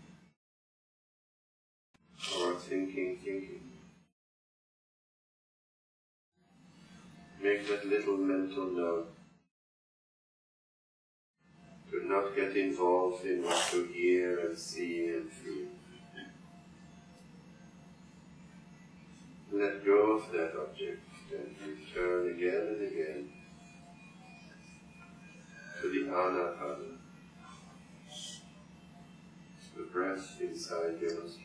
A: Or thinking. Make that little mental note. Do not get involved in what to hear and see and feel. Let go of that object and return again and again to the Anapana, the breath inside your nostrils.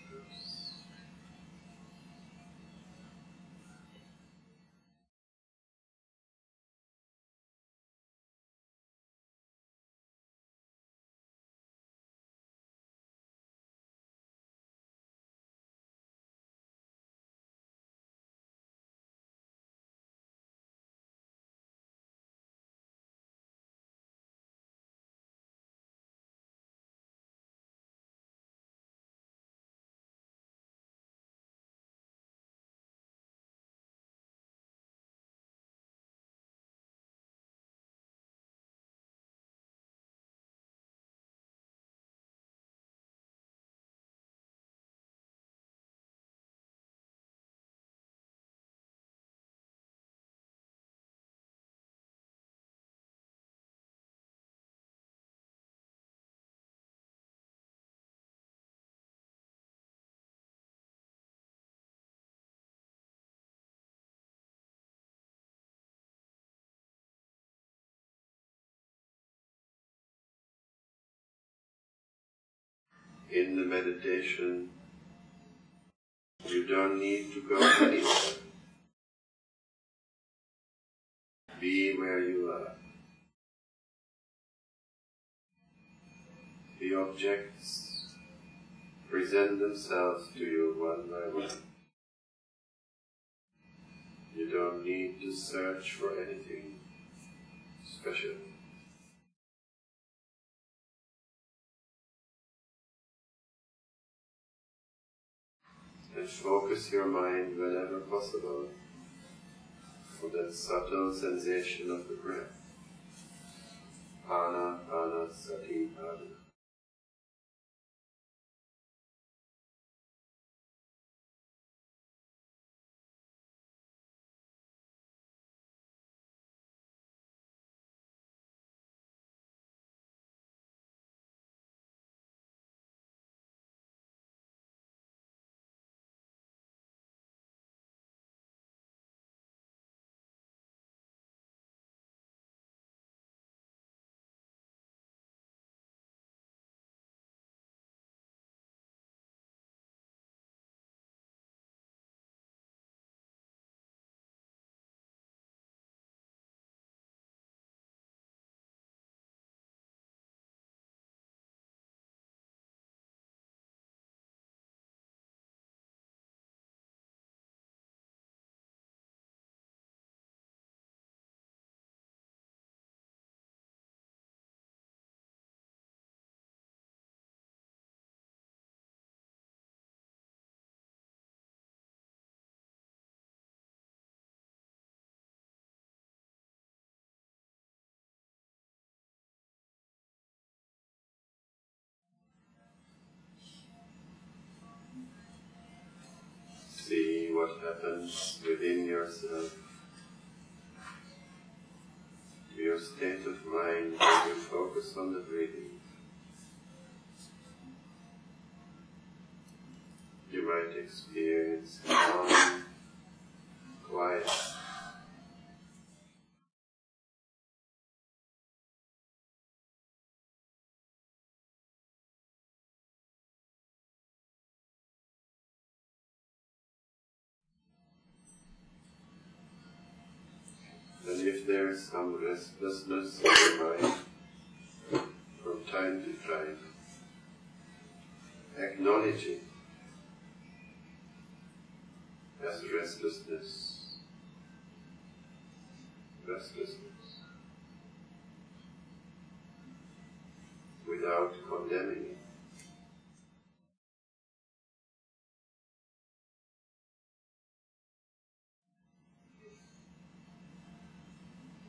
A: In the meditation, you don't need to go anywhere. Be where you are. The objects present themselves to you one by one. You don't need to search for anything special. And focus your mind whenever possible on that subtle sensation of the breath. Anapana sati bhavana. See what happens within yourself, to your state of mind when you focus on the breathing. You might experience calm, quiet. And if there is some restlessness in your mind, from time to time, acknowledge it as restlessness, without condemning it.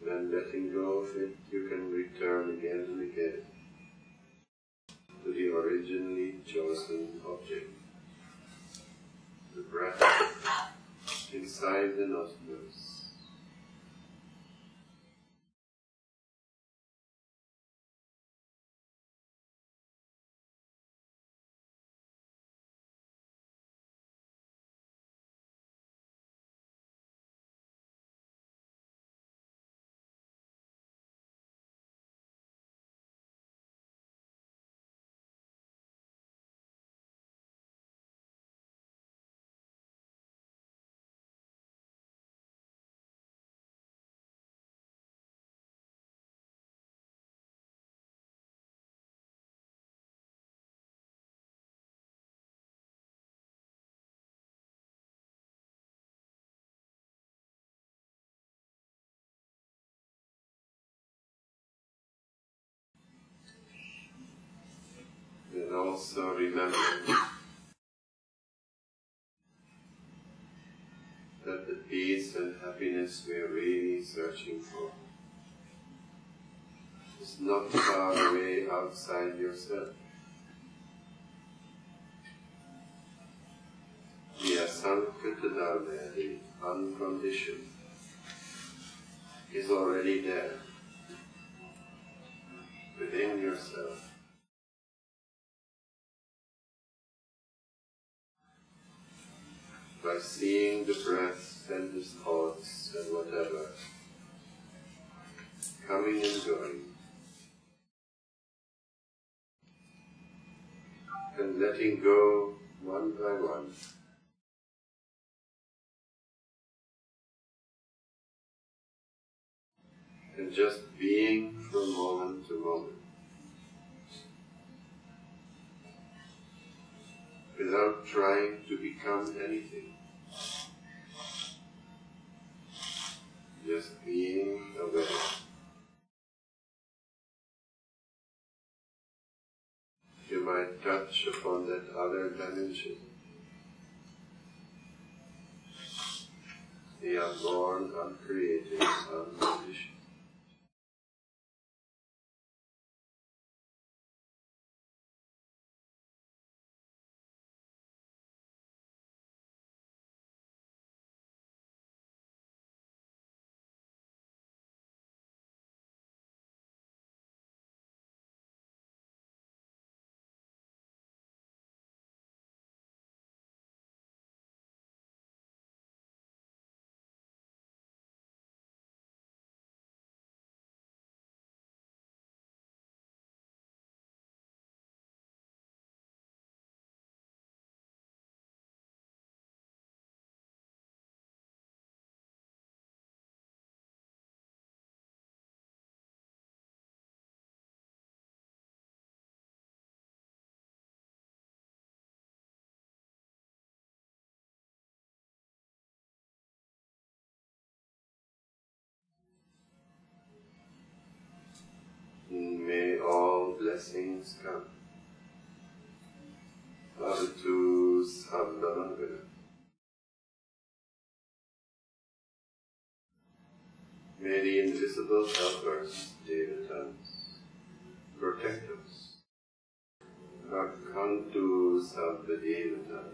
A: Then letting go of it, you can return again and again to the originally chosen object, the breath inside the nostrils. And also remember that the peace and happiness we are really searching for is not far away outside yourself. The asankata dharma, the unconditioned, is already there within yourself. By seeing the breath and the thoughts and whatever coming and going, and letting go one by one, and just being from moment to moment, without trying to become anything. Just being aware. You might touch upon that other dimension, the unborn, uncreated, unconditioned. May all blessings come. Bhavatu Sabdamangala. May the invisible helpers, Devatas, protect us. Rakhantu Sabda Devatas.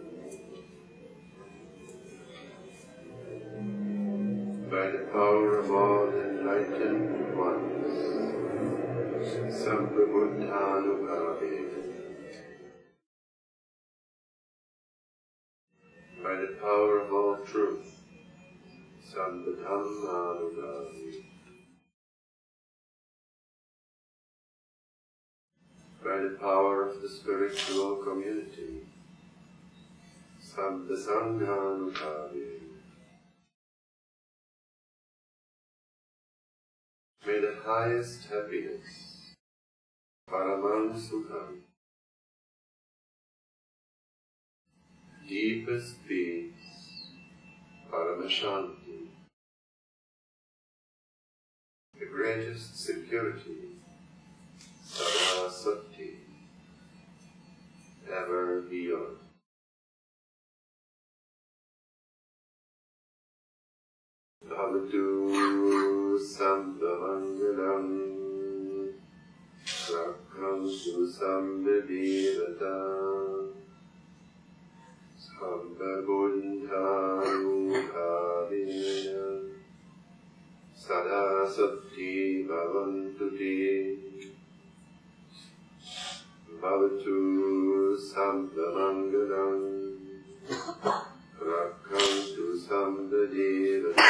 A: By the power of all enlightened ones, Sampabhuddhanubhave. By the power of all truth, Sampabhuddhanubhave. By the power of the spiritual community, Sampasanghanubhave. May the highest happiness, Paramam Sukham, deepest peace, Paramashanti, the greatest security, Sarasati, ever be yours. Bhavatu Sambhavangalam Rakhamsu Sambhadevata Sambhabuddhanukhavena Sada Sati Bhavantu Te Bhavatu Sambhavangalam Rakhantu Sambhadevata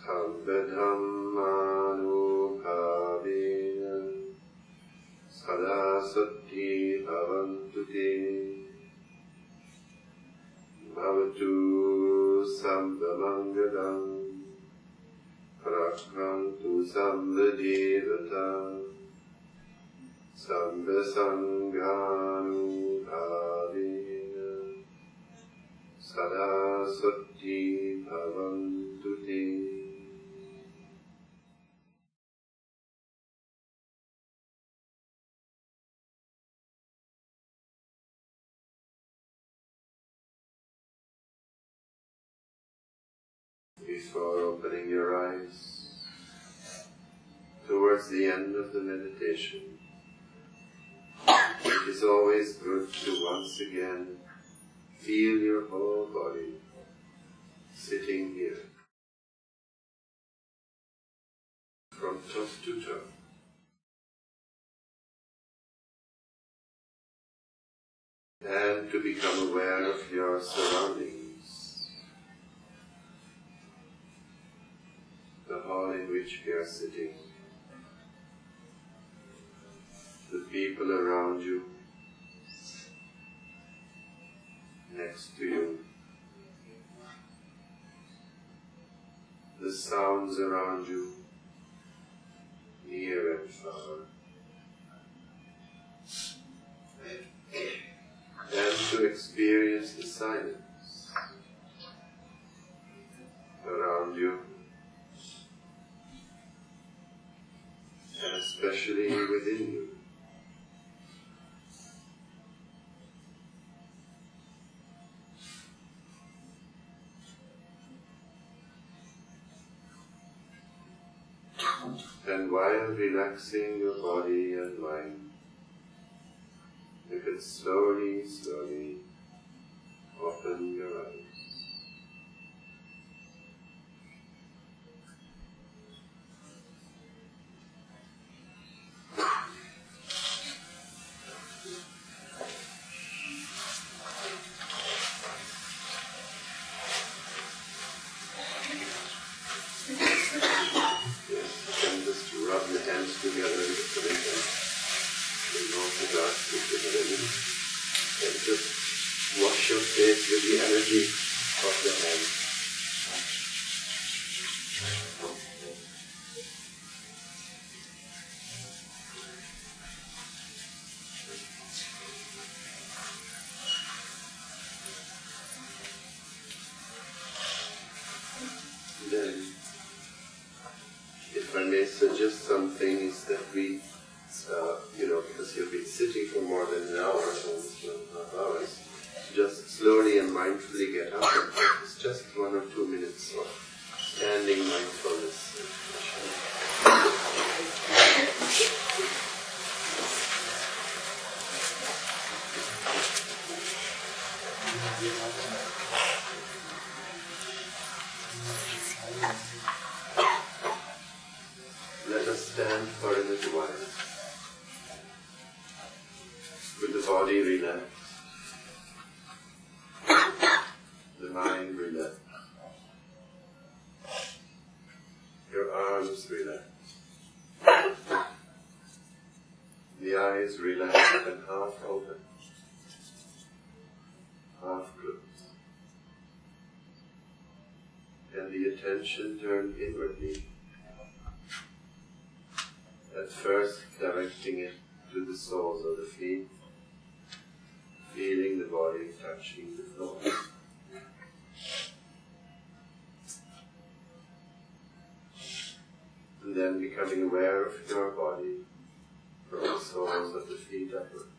A: Sambhadhammanubhavena Sada Sati Bhavantu Te Bhavatu Sambhamangalam Rakhantu Sambhadevata Sambhasanganubhavena Sada Sati Bhavantu Te. Before opening your eyes towards the end of the meditation, it is always good to once again feel your whole body sitting here, from top to toe. And to become aware of your surroundings, the hall in which we are sitting, the people around you, next to you, the sounds around you, near and far, and to experience the silence around you, and especially within you. And while relaxing your body and mind, you can slowly open your eyes. If I may suggest something, is that we, because you've been sitting for more than an hour, almost 1.5 hours, just slowly and mindfully get up and practice just 1 or 2 minutes of standing mindfulness. Let us stand for a little while, with the body relaxed, the mind relaxed, your arms relaxed, the eyes relaxed and half open, half closed, and the attention turned inwardly. At first directing it to the soles of the feet, feeling the body touching the floor. And then becoming aware of your body from the soles of the feet upward.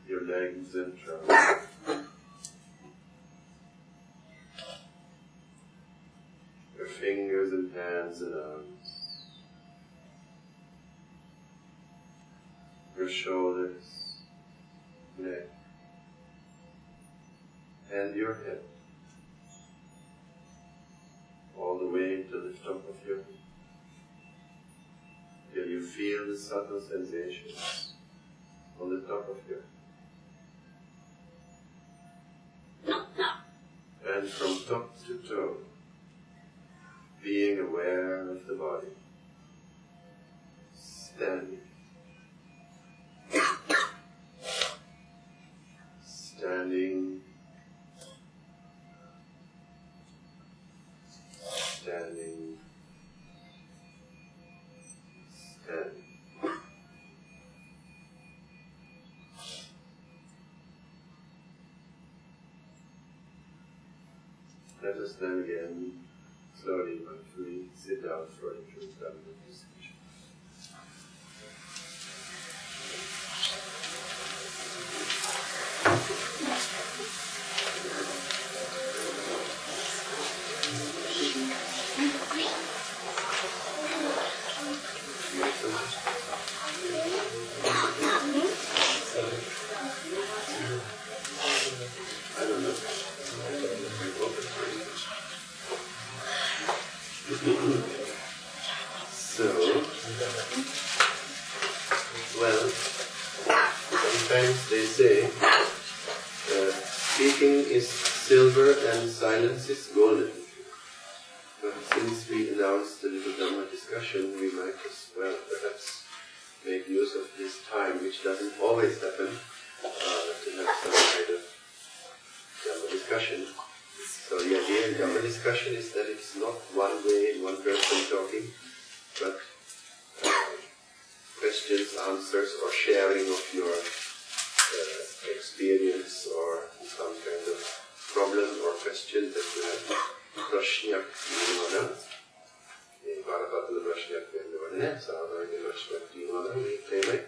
A: Your legs and trunk. Your fingers and hands and arms, your shoulders, neck, and your head, all the way to the top of your head, till you feel the subtle sensations on the top of your head. And from top to toe, being aware of the body, standing, standing, standing, standing. Let us then again slowly, mindfully sit down for a little Dharma discussion. I don't know. Sometimes they say, speaking is silver and silence is golden. But since we announced a little Dhamma discussion, we might as well perhaps make use of this time, which doesn't always happen, to have some kind of Dhamma discussion. So the idea in Dhamma discussion is that it's not one way, one person talking, but questions, answers, or sharing of your experience or some kind of problem or question that you have. Prashnak Dimana. Varapatala Prashnak Dimana. Sadhana Prashnak Dimana. We claim it.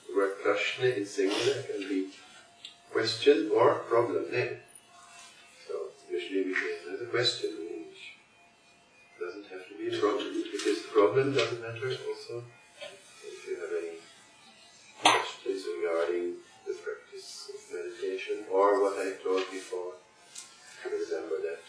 A: The word Prashna in singular can be question or problem. So usually we say question in English. It doesn't have to be a problem. If it is a problem, doesn't matter also. If you have any questions regarding the practice of meditation or what I told before, you remember that.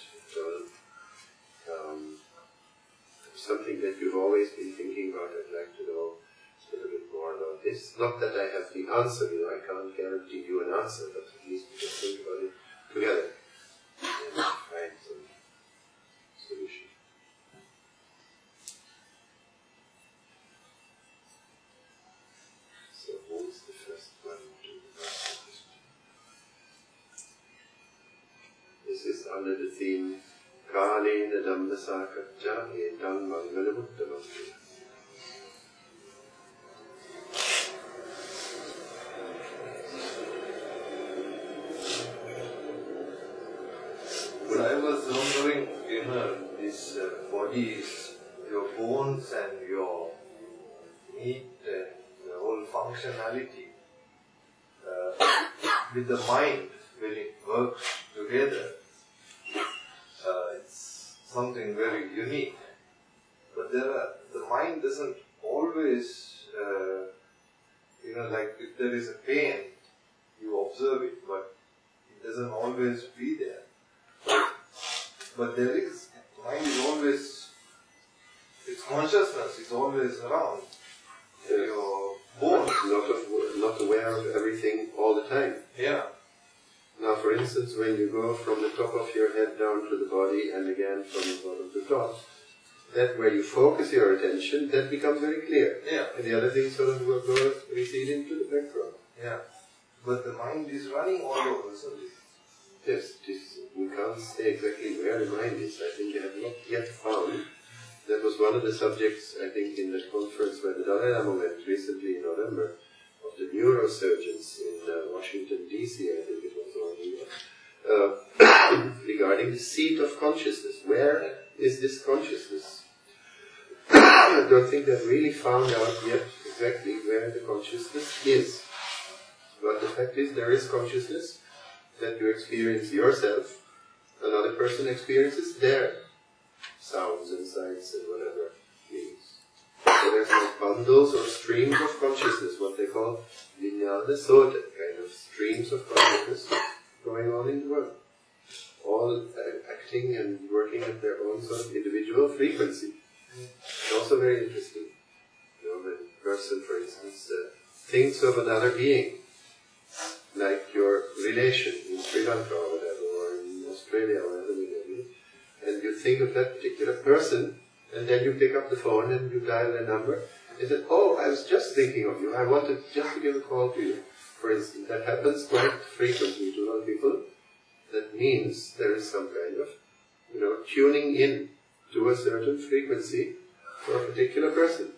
A: Something that you've always been thinking about, I'd like to know a little bit more about this. Not that I have the answer, I can't guarantee you an answer, but at least we can think about it together and find some solution. So who is the first one to ask this? This is under the theme Kālena Dhammasākacchā Etāṃ Mangala-Buddhamasti.
B: But I was wondering, this body is your bones and your meat and the whole functionality with the mind when it works together. It's something very unique. But the mind doesn't always, like if there is a pain, you observe it, but it doesn't always be there. But there is, mind is always, its consciousness is always around. Your bones.
A: Not aware of everything all the time.
B: Yeah.
A: Now, for instance, when you go from the top of your head down to the body and again from the bottom to the top, that where you focus your attention, that becomes very clear.
B: Yeah.
A: And the other things sort of will go recede into the background.
B: Yeah. But the mind is running all over, isn't it?
A: Yes, we can't say exactly where the mind is. I think they have not yet found. That was one of the subjects, I think, in the conference where the Dalai Lama went recently in November, of the neurosurgeons in Washington, D.C., I think it was, regarding the seat of consciousness. Where is this consciousness? I don't think they've really found out yet exactly where the consciousness is. But the fact is, there is consciousness that you experience yourself, another person experiences their sounds and sights and whatever means. So there's like bundles or streams of consciousness, what they call vijnana sota, kind of streams of consciousness going on in the world. All acting and working at their own sort of individual frequency. It's also very interesting. When a person, for instance, thinks of another being, like your relation in Sri Lanka or whatever, or in Australia or whatever, and you think of that particular person, and then you pick up the phone and you dial their number, and say, oh, I was just thinking of you, I wanted just to give a call to you. For instance, that happens quite frequently to a lot of people. That means there is some kind of, tuning in to a certain frequency for a particular person.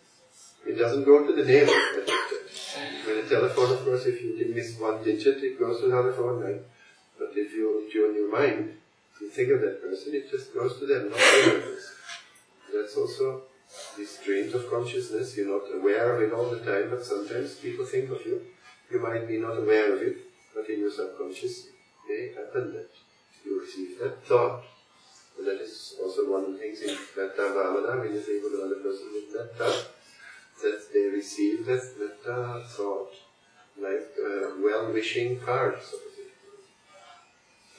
A: It doesn't go to the name of that digit. With a telephone, of course, if you miss one digit, it goes to another phone line. But if you tune your mind, you think of that person, it just goes to them, not the other person. That's also these streams of consciousness. You're not aware of it all the time, but sometimes people think of you. You might be not aware of it, but in your subconscious, it may happen that you receive that thought. And that is also one of the things in Metta Bhavana, when you think of another person with metta, that they receive that metta thought, like well-wishing cards, sort of thing.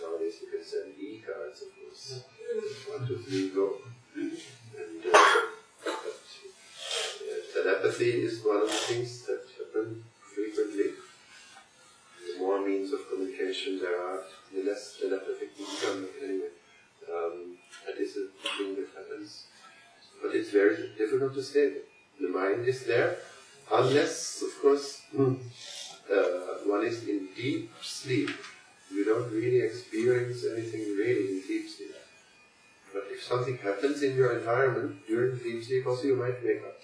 A: Nowadays you can send e-cards, of course. 1, 2, 3, go. And telepathy is one of the things that happen frequently. The more means of communication there are, the less telepathic you become. Anyway, that is a thing that happens. But it's very difficult to say. The mind is there, unless, of course, one is in deep sleep. You don't really experience anything really in deep sleep. But if something happens in your environment during deep sleep, also you might wake up.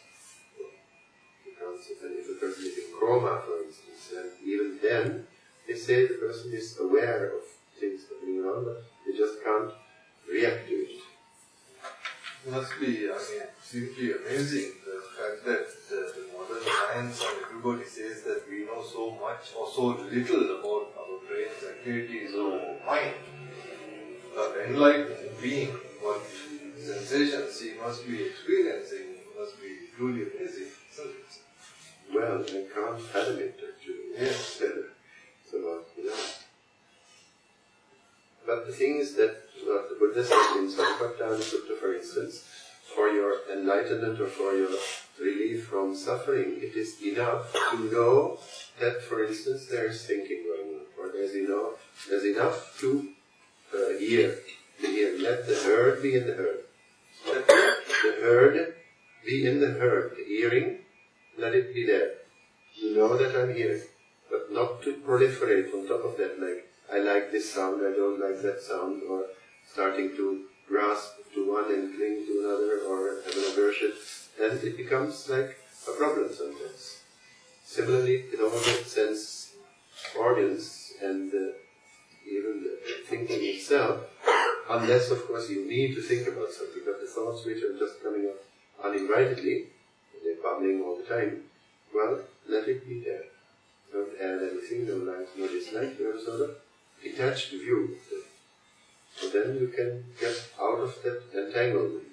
A: Because if a person is in coma, for instance, and even then, they say the person is aware of things happening around, but they just can't react to it.
B: It must be, simply amazing, the fact that the modern science and everybody says that we know so much or so little about our brain's activities or mind. But enlightened being, what sensations he must be experiencing, must be truly amazing.
A: Well, I can't fathom it actually.
B: Yes.
A: So, but the thing is that what the Buddha said in Satipatthana Sutta, for instance, for your enlightenment or for your relief from suffering, it is enough to know that, for instance, there is thinking going on, or there's enough to hear. Let the herd be in the herd. Let the herd be in the herd. The hearing, let it be there. You know that I'm hearing, but not to proliferate on top of that, like, I like this sound, I don't like that sound, or starting to grasp to one and cling to another, or have an aversion. Then it becomes like a problem sometimes. Similarly, in all the sense organs and even the thinking itself, unless of course you need to think about something, but the thoughts which are just coming up uninvitedly, they're bubbling all the time, well, let it be there. Don't add anything, no like, no dislike, you have sort of detached view of it. So then you can get out of that entanglement.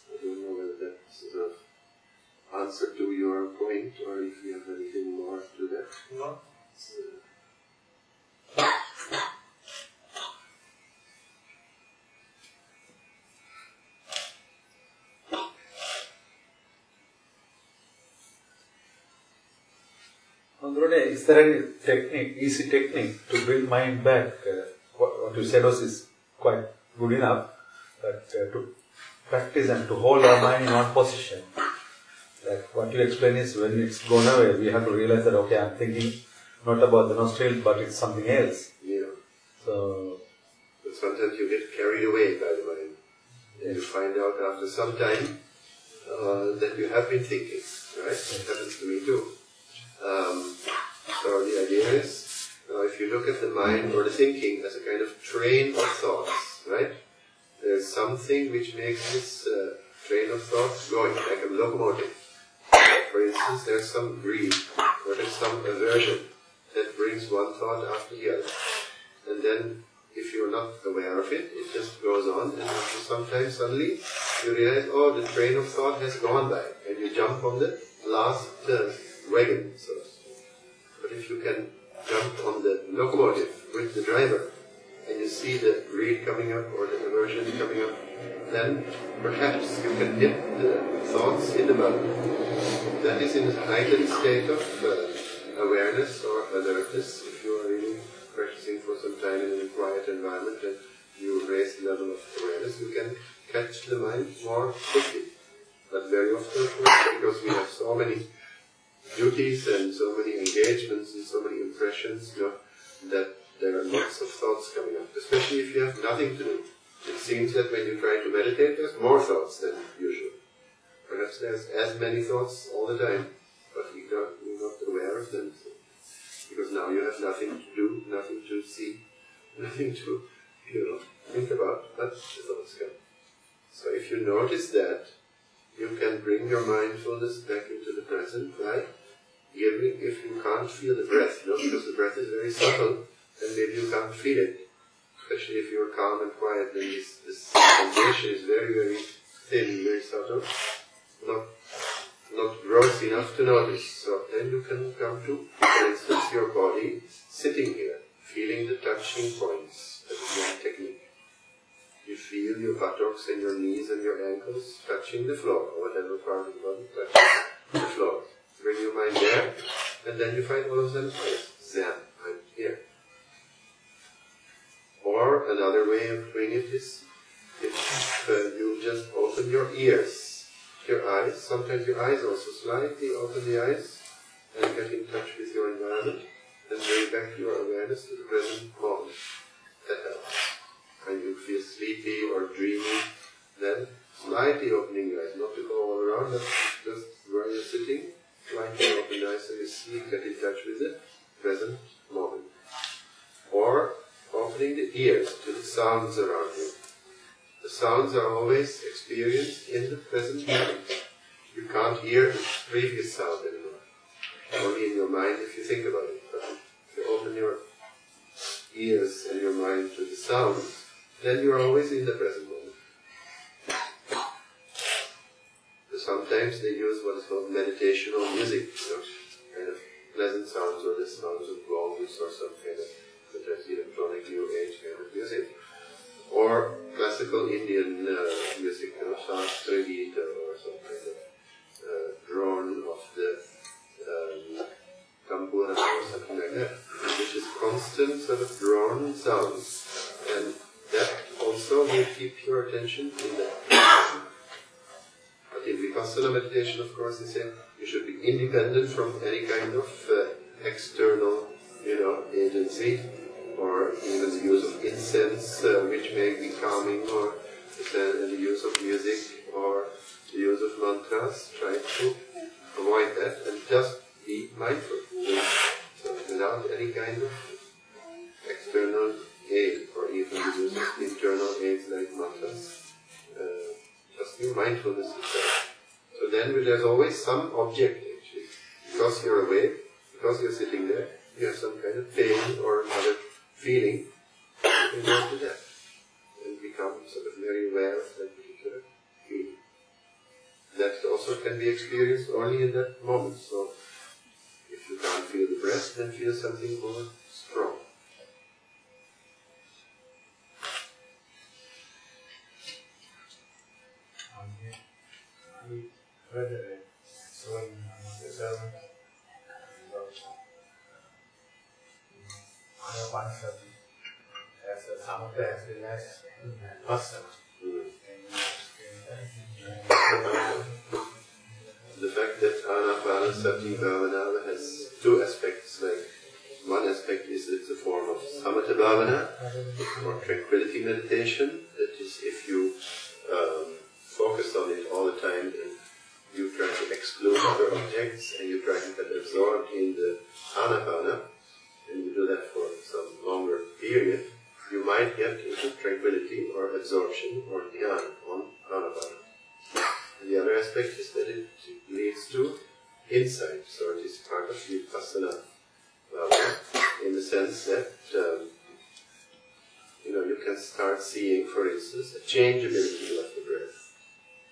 A: I don't know whether that's sort of answer to your point, or if you have anything more to that.
B: No.
C: Is there any technique, easy technique to bring mind back? What you said is quite good enough, but to practice and to hold our mind in one position. Like what you explain is when it's gone away, we have to realize that, okay, I'm thinking not about the nostril, but it's something else.
A: Yeah.
C: So,
A: but sometimes you get carried away by the mind. And you find out after some time that you have been thinking, right? It happens to me too. So the idea is, if you look at the mind or the thinking as a kind of train of thoughts, right? There's something which makes this train of thoughts going, like a locomotive. For instance, there's some greed, or there's some aversion that brings one thought after the other. And then, if you're not aware of it, it just goes on, and after some time suddenly you realize, oh, the train of thought has gone by, and you jump on the last wagon, so to speak. But if you can jump on the locomotive with the driver, and you see the greed coming up or the aversion coming up, then perhaps you can dip the thoughts in the mud. That is in a heightened state of awareness or alertness. If you are really practicing for some time in a quiet environment and you raise the level of awareness, you can catch the mind more quickly. But very often, of course, because we have so many duties and so many engagements and so many impressions, that there are lots of thoughts coming up, especially if you have nothing to do. It seems that when you try to meditate, there's more thoughts than usual. Perhaps there's as many thoughts all the time, but you're not aware of them. Because now you have nothing to do, nothing to see, nothing to, think about, but the thoughts come. So if you notice that, you can bring your mindfulness back into the present by giving, if you can't feel the breath, because the breath is very subtle, then maybe you can't feel it. Especially if you're calm and quiet, then this sensation is very, very thin, very subtle, not gross enough to notice. So then you can come to, for instance, your body sitting here, feeling the touching points. That is one technique. You feel your buttocks and your knees and your ankles touching the floor, or whatever part of the body touches the floor. Bring your mind there, and then you find all of them place. Zen, I'm here. Or another way of doing it is, if you just open your ears, your eyes, sometimes your eyes also slightly open the eyes, and get in touch with your environment, and bring back your awareness to the present moment. That helps. And you feel sleepy or dreamy, then slightly opening your eyes, not to go all around, but just where you're sitting, slightly open your eyes so you see, get in touch with the present moment. Or opening the ears to the sounds around you. the sounds are always experienced in the present moment. You can't hear the previous sound anymore. Only in your mind if you think about it. But if you open your ears and your mind to the sounds, then you are always in the present moment. So sometimes they use what is called meditational music, kind of pleasant sounds or the sounds of gongs or some kind of sometimes electronic new age kind of music. Or classical Indian music, Shastra Gita or some kind of drone of the Kampura or something like that, which is constant sort of drawn sounds, and that also will keep your attention in that. But in Vipassana meditation, of course, they say you should be independent from any kind of external, agency, or even the use of incense, which may be calming, or the use of music, or the use of mantras. Try to avoid that and just be mindful. So without any kind of external aid, or even the use of internal aids like mantras. Just your mindfulness itself. So then there's always some object actually. Because you're awake, because you're sitting there, you have some kind of pain or another feeling, you can go to that and become sort of very aware of that particular feeling. That also can be experienced only in that moment. So if you can't feel the breath, then feel something more strong.
C: I read so in the sermon Anapana as a samatha as well as vipassana.
A: The fact that Anapana Sati Bhavana has two aspects, like one aspect is it's a form of samatha bhavana, or tranquility meditation. That is, if you focus on it all the time and you try to exclude other objects and you try to get absorbed in the Anapana, and you do that for some longer period, you might get into tranquility or absorption or dhyana on Anapana. And the other aspect is that it leads to insight, so it is part of Vipassana in the sense that you can start seeing, for instance, a changeability of the breath.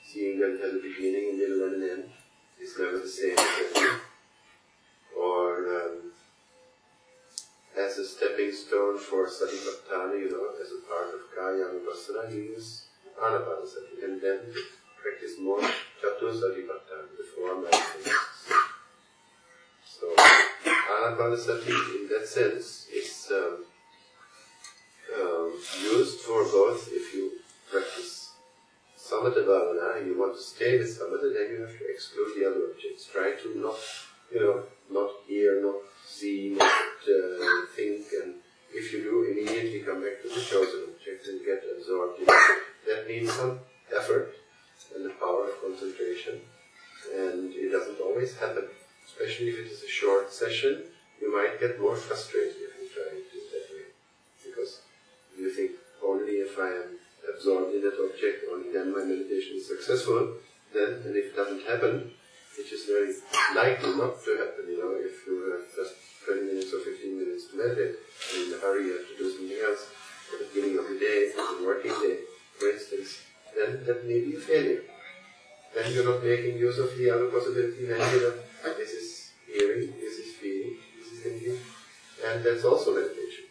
A: Seeing that it has a beginning, a middle and an end. It's never the same exactly. Or as a stepping stone for Satipatthana, as a part of Kaya Vipassana, you use Anapanasati, and then practice more Chatur Satipatthana, the four mindfulness. So Anapanasati, in that sense, is used for both. If you practice Samatha Bhavana, you want to stay with Samatha, then you have to exclude the other objects. Try to not hear, not see, not think, and if you do, immediately come back to the chosen object and get absorbed in it. That needs some effort and the power of concentration, and it doesn't always happen. Especially if it is a short session, you might get more frustrated if you try to do it that way. Because you think, only if I am absorbed in that object, only then my meditation is successful. Then, and if it doesn't happen, which is very likely not to happen, if you have just 20 minutes or 15 minutes to meditate, and in a hurry you have to do something else at the beginning of the day, the working day, for instance, then that may be a failure. Then you're not making use of the other possibility, then this is hearing, this is feeling, this is thinking, and that's also meditation.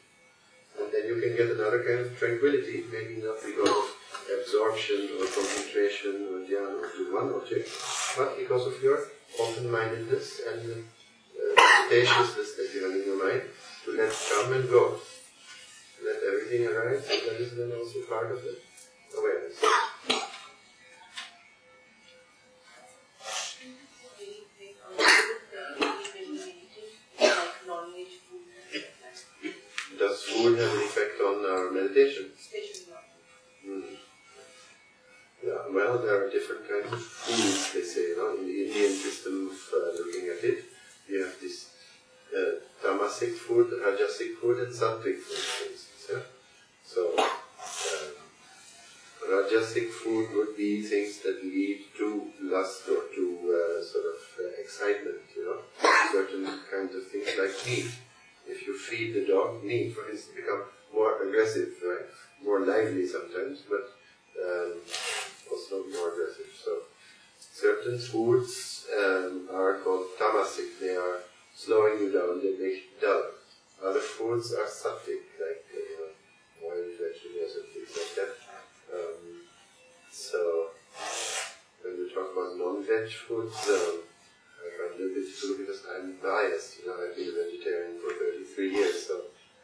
A: And then you can get another kind of tranquility, maybe not because of absorption or concentration or dhyana to one object, but because of your open-mindedness and the spaciousness that you have in your mind to let come and go. Let everything arise, and that is then also part of the awareness. Does food have an effect on our meditation? Yeah, well, there are different kinds of foods, they say, in the Indian system of looking at it. You have this tamasic food, rajasic food, and sattvic food, for instance. Yeah? So, Rajasic food would be things that lead to lust or to sort of excitement, certain kinds of things like meat. If you feed the dog meat, for instance, become more aggressive, right? More lively sometimes, but also more aggressive. So certain foods are called tamasic. They are slowing you down, they make you dull. Other foods are sattvic, like oil, vegetables, and things like that. So when we talk about non-veg foods, I find it a bit difficult because I'm biased. I've been a vegetarian for 33 years, so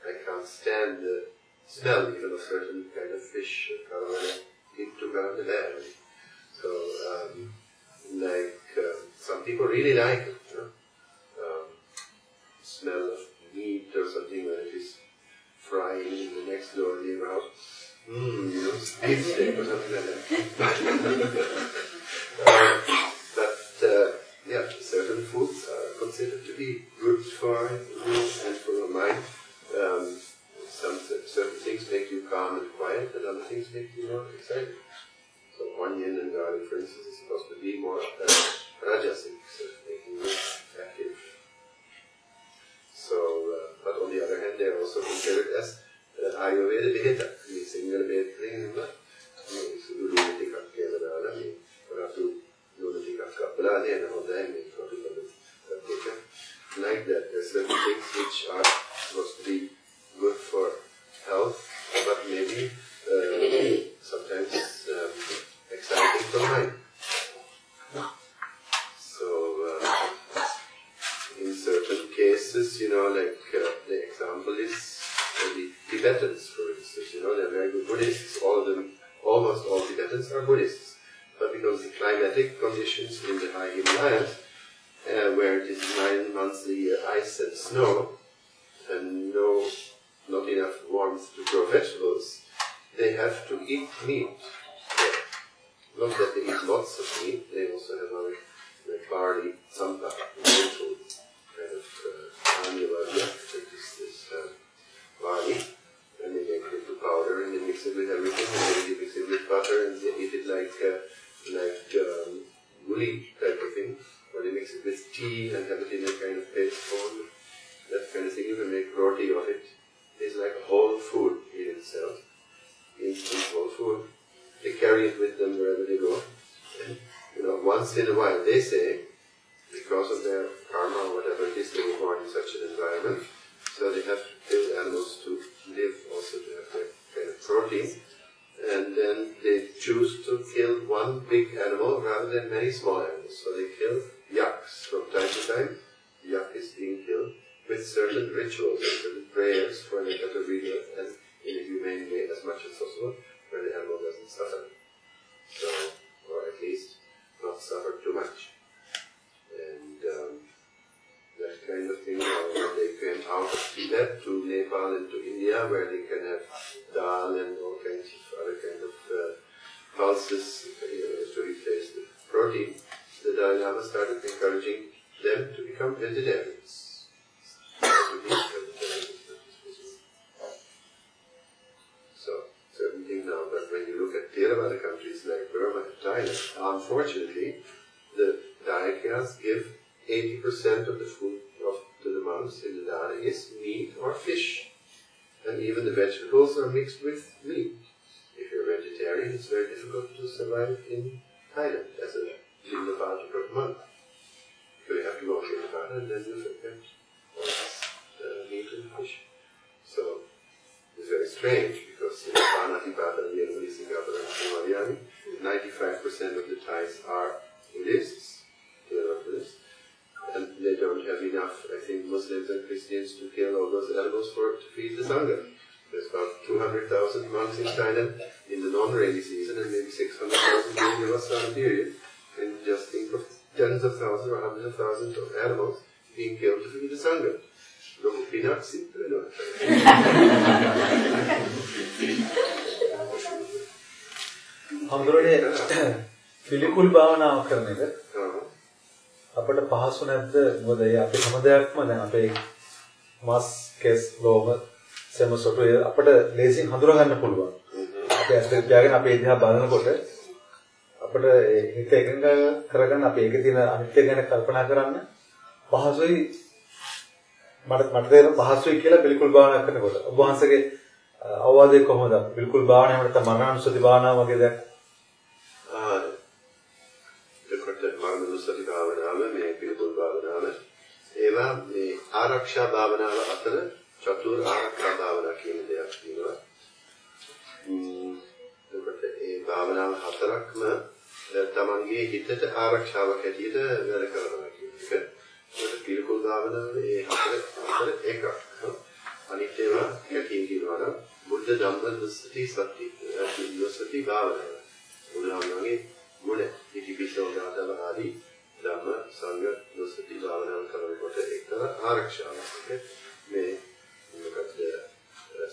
A: I can't stand the smell even of certain kind of fish. So, some people really like it. Smell of meat or something when it is frying in the next door neighbor house. Beef steak or something like that. But certain foods are considered to be good for you and for your mind. Certain things make you calm and quiet, and other things make you more excited. So onion and garlic, for instance, is supposed to be more rajasic, so making you active. So, but on the other hand, they are also considered as Ayurveda Veda. Single bed thing, like that. There are certain things which are supposed to be good for health, but maybe sometimes exciting for mind. So, in certain cases, like the example is the Tibetans, for instance. They're very good Buddhists. Almost all Tibetans are Buddhists. But because of the climatic conditions in the high Himalayas, where it is 9 months a year ice and snow, and not enough warmth to grow vegetables, they have to eat meat. Not that they eat lots of meat, they also have other like barley, sampa, grain food, kind of annual, which is this barley, and they make it into powder, and they mix it with everything, and then they mix it with butter, and they eat it like gulli type of thing, or they mix it with tea and have it in a kind of paste form. That kind of thing, you can make roti of it. It's like a whole food in itself, instant whole food. They carry it with them wherever they go. And, once in a while, they say, because of their karma or whatever it is, they were born in such an environment, so they have to kill animals to live, also to have their kind of protein. And then they choose to kill one big animal rather than many small animals. So they kill yaks from time to time. Yak is being killed with certain rituals and certain prayers for the better rebirth and in a humane way as much as possible, where the animal doesn't suffer. So, or at least not suffer too much. And that kind of thing, when they came out of Tibet to Nepal and to India, where they can have dal and all kinds of other kind of pulses to replace the protein, the Dalai Lama started encouraging them to become vegetarians. So, certain things now, but when you look at Theravada countries like Burma and Thailand, unfortunately, the Dayakas give 80% of the food to the monks in the dana is meat or fish. And even the vegetables are mixed with meat. If you're a vegetarian, it's very difficult to survive in Thailand as a Lindapada monk. So you have to go to Lindapada and then you get meat and fish. So it's very strange because in Anapana, 95% of the Thais are Buddhists. They are not Buddhists. And they don't have enough, I think, Muslims and Christians to kill all those animals to feed the Sangha. There's about 200,000 monks in China in the non-rainy season and maybe 600,000 during the Vassana period. And just think of tens of thousands or hundreds of thousands of animals being killed to feed the Sangha. Look at peanuts,
C: පිළිකුල් භාවනාව කරන එක අපිට පහසු නැද්ද? මොකද අපි හැම දෙයක්ම දැන් අපේ මස්, කෙස්, ලෝම, සෙම සොටු අපිට ලේසියෙන් හඳුනා ගන්න පුළුවන්. අපි ඇත්තට තියාගෙන අපි ඒ දිහා බලනකොට අපිට හිත එකඟ කරගන්න අපි ඒකේ තියෙන අනිත්‍ය ගැන කල්පනා කරන්න පහසුයි මට තේරෙන පහසුයි කියලා පිළිකුල් භාවනා කරනකොට. ඔබ වහන්සේගේ අවවාදය කොහොමද? පිළිකුල් භාවනාව නැත්නම් මරණානුස්සති භාවනාව වගේ දැන්
A: මරණානුස්සති භාවනාව මේ පිළිකුල් භාවනාව ඒවා මේ ආරක්ෂා භාවනාව අතර චතුර් ආරක්ෂා භාවනා කියන දෙයක් තියෙනවා. එතකොට ඒ භාවනාව හතරක්ම තමන්ගේ හිතට ආරක්ෂාවක් ඇටියට වැඩ කරනවා කියන එක. ඒකට පිළිකුල් භාවනාවේ හතර එකක්. අනිත් ඒවා කැටියෙන් කියනවා නම් බුද්ධ ධම්ම සති සති භාවනාව. බුදුහාමුදුරන්ගේ මුල ඉතිපිසෝ දාතව ආදී ධම්ම සංඝ සති භාවනාව කරනකොට එක්තරා ආරක්ෂාවක්. මේ මොකද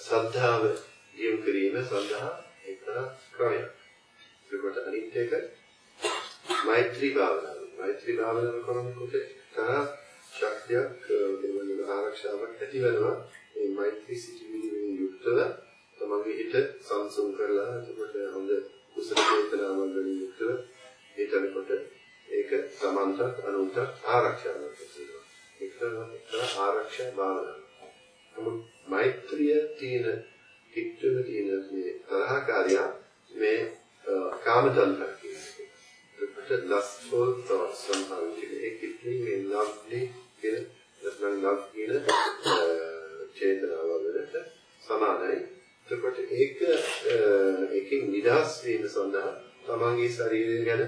A: සද්ධාව දියුණු කිරීම සඳහා එක්තරා ක්‍රමයක්. ඒකට අනිත් එක මෛත්‍රී භාවනාව. මෛත්‍රී භාවනාව කරනකොට එක්තරා ශක්තියක් දෙවන ආරක්ෂාවක් ඇති වෙනවා. මේ මෛත්‍රී සිතිවිලි වලින් යුක්තව තමන්ගේ හිත සංසුන් කරලා එතකොට හොඳ කුසල චේතනාවන් වලින් යුක්තව හිතනකොට ඒක සමන්ත අනුන්ට ආරක්ෂාවක් වෙනවා. එක්තරා ආරක්ෂා භාවනාව. නමුත් මෛත්‍රිය තියෙන කිට්ටුව තියෙන මේ තරහකාරිය මේ කාම තණ්හා කියන්නේ. ඒකට lustful thoughts somehow it may lovely කියන නැත්නම් love කියන චේතනාව වලට සමානයි. ඒකට ඒකෙන් නිදහස් වීම සඳහා තමන්ගේ ශරීරය ගැන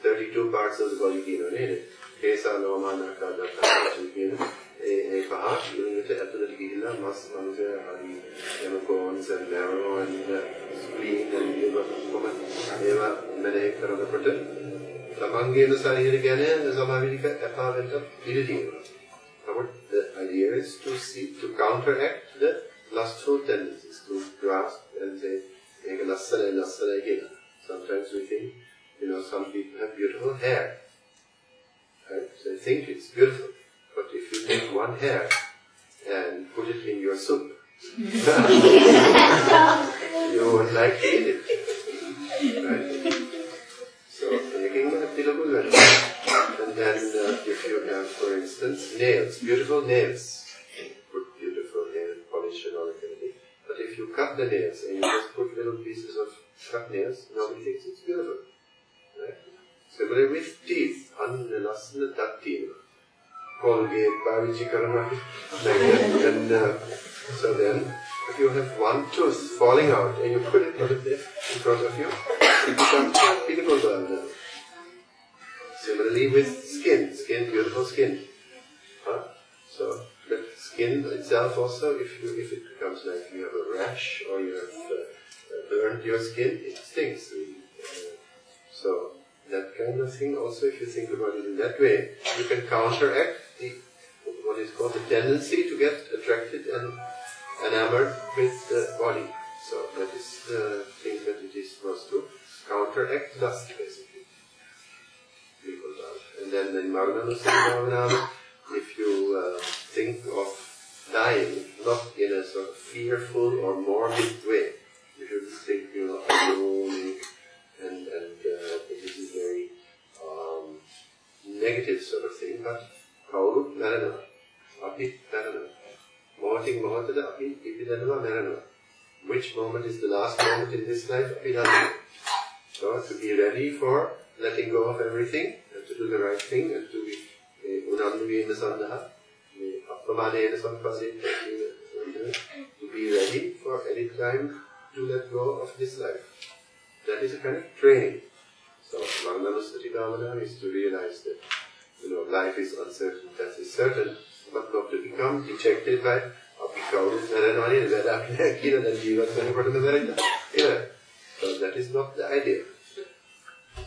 A: 32 parts of the body කියනවා නේද? කේසා ලෝමානාකා දක්වා කියන ඒ පහ ඊළඟට ඇතුළට ගිහිල්ලා මස් මාංශ ආදී එමකොන්ස් and marrow and spleen and liver කොහොමද ඒවා මෙලේ කරනකොට තමන්ගේම ශරීරය ගැන සමාවිනික අපාවෙන්ට ඉඩ තියෙනවා. But the idea is to seek to counteract the lustful tendencies, to grasp and say, make a lasana again. Sometimes we think, some people have beautiful hair. Right? So they think it's beautiful. But if you take one hair and put it in your soup, you won't like to eat it. Right? So, and then if you have, for instance, nails, beautiful nails, put beautiful nail polish and all that kind of thing. But if you cut the nails and you just put little pieces of cut nails, nobody thinks it's beautiful. Right? Similarly with teeth, unlasana tattina. Colgate, Bavichi Karama, and so then if you have one tooth falling out and you put it there in front of you, it becomes beautiful. Similarly with skin, beautiful skin. So the skin itself also, if it becomes like you have a rash or you have burned your skin, it stings. So that kind of thing also, if you think about it in that way, you can counteract what is called the tendency to get attracted and enamored with the body. So that is the thing that it is supposed to counteract lust, basically. And then in Marganusana, if you think of dying, not in a sort of fearful or morbid way, you should think, alone, and this is very negative sort of thing, but kaurut marana, api marana, mohating mohatada api ipidanava marana. Which moment is the last moment in this life? Api marana. So to be ready for letting go of everything and to do the right thing and to be unamnuvina sandha, appamanena sampasita, to be ready for any time to let go of this life. That is a kind of training. So, Mangalusati Bhavana is to realize that, life is uncertain, death is certain, but not to become dejected by so that is not the idea.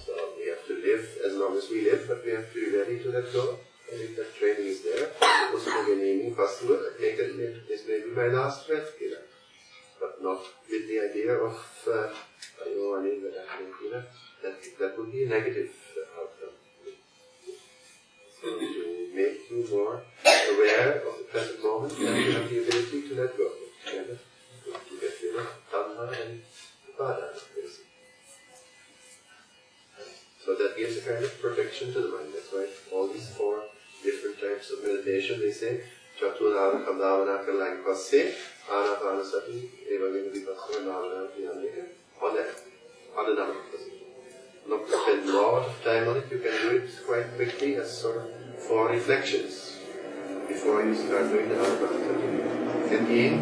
A: So we have to live as long as we live, but we have to be ready to let go. And if that training is there, also be aiming possible, this may be my last breath, but not with the idea of that would be a negative outcome. So to make you more aware of the present moment, and you have the ability to let go. To get rid of tanha and kind of protection to the mind. That's why all these 4 different types of meditation, they say, Chaturāna Bhavana Lanka passe, Anapana sati, Evagina Vipassana Navana Vyaneka, on that, on the number. Not to spend a lot of time on it, you can do it quite quickly as sort of 4 reflections before you start doing the Anapana. And in